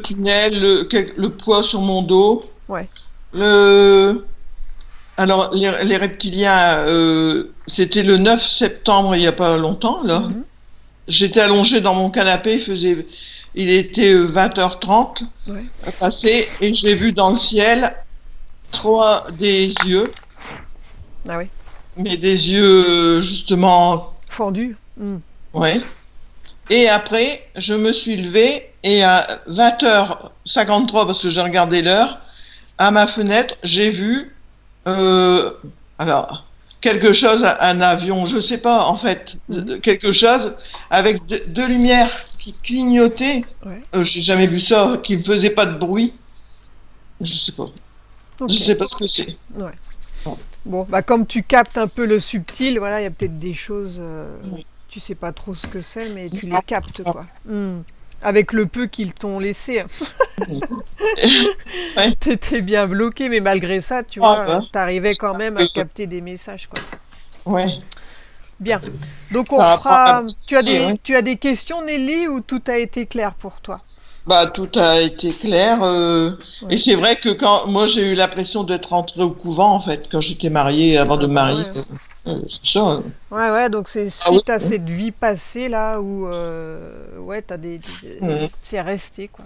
tunnel, le poids sur mon dos. Ouais. Alors, les reptiliens, c'était le 9 septembre, il n'y a pas longtemps, là. Mhm. J'étais allongée dans mon canapé, il était 20h30 Ouais. passé, et j'ai vu dans le ciel des yeux, Ah oui. mais des yeux, justement, Fendu. Mhm. ouais. Et après, je me suis levée, et à 20h53, parce que j'ai regardé l'heure, à ma fenêtre, j'ai vu, alors, quelque chose, un avion, je sais pas, en fait, quelque chose avec deux lumières qui clignotaient. Ouais. J'ai jamais vu ça, qui ne faisait pas de bruit. Je sais pas. Ok. Je sais pas ce que c'est. Ouais. Bon, bah comme tu captes un peu le subtil, voilà, il y a peut-être des choses, Oui. tu sais pas trop ce que c'est, mais tu Non. les captes, quoi. Avec le peu qu'ils t'ont laissé. Ouais. T'étais bien bloqué, mais malgré ça, tu Ah, vois, bah. t'arrivais quand même à capter des messages, quoi. Ouais. Bien. Donc on Par rapport à fera. ouais. Tu as des questions, Nelly, ou tout a été clair pour toi? Bah, tout a été clair. Ouais. Et c'est vrai que quand moi j'ai eu l'impression d'être rentrée au couvent, en fait, quand j'étais mariée, avant de me marier. Ouais. C'est ça. Ouais, donc c'est Ah oui. suite à cette vie passée là où ouais, t'as c'est resté, quoi.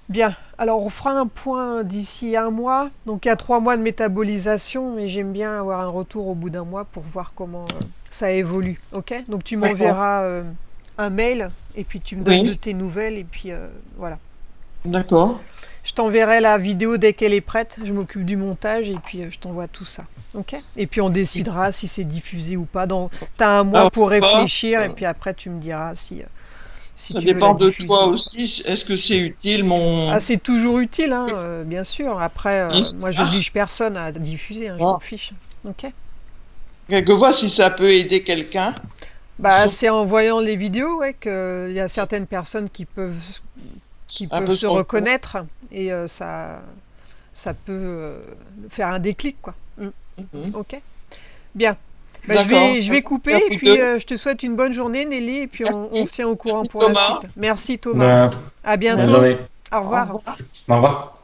Bien, alors on fera un point d'ici 1 mois. Donc il y a 3 mois de métabolisation, mais j'aime bien avoir un retour au bout d'1 mois pour voir comment ça évolue. Ok? Donc tu m'enverras un mail et puis tu me donnes de tes nouvelles et puis voilà. D'accord. Je t'enverrai la vidéo dès qu'elle est prête. Je m'occupe du montage et puis je t'envoie tout ça. Ok? Et puis on décidera si c'est diffusé ou pas. T'as 1 mois pour réfléchir et puis après tu me diras si ça tu veux dépend la de diffuser. toi aussi. Est-ce que c'est utile Ah, c'est toujours utile, hein, bien sûr. Après, moi, j'oblige personne à diffuser, hein, je m'en fiche. Ok. Quelquefois, si ça peut aider quelqu'un. Bah, c'est en voyant les vidéos, ouais, qu'il y a certaines personnes qui peuvent se reconnaître et ça peut faire un déclic, quoi. Ok. Bien. Bah, je vais couper et puis je te souhaite une bonne journée, Nelly, et puis on se tient au courant pour la suite. Merci, Thomas. Bonne À bientôt. journée. Au revoir. Au revoir.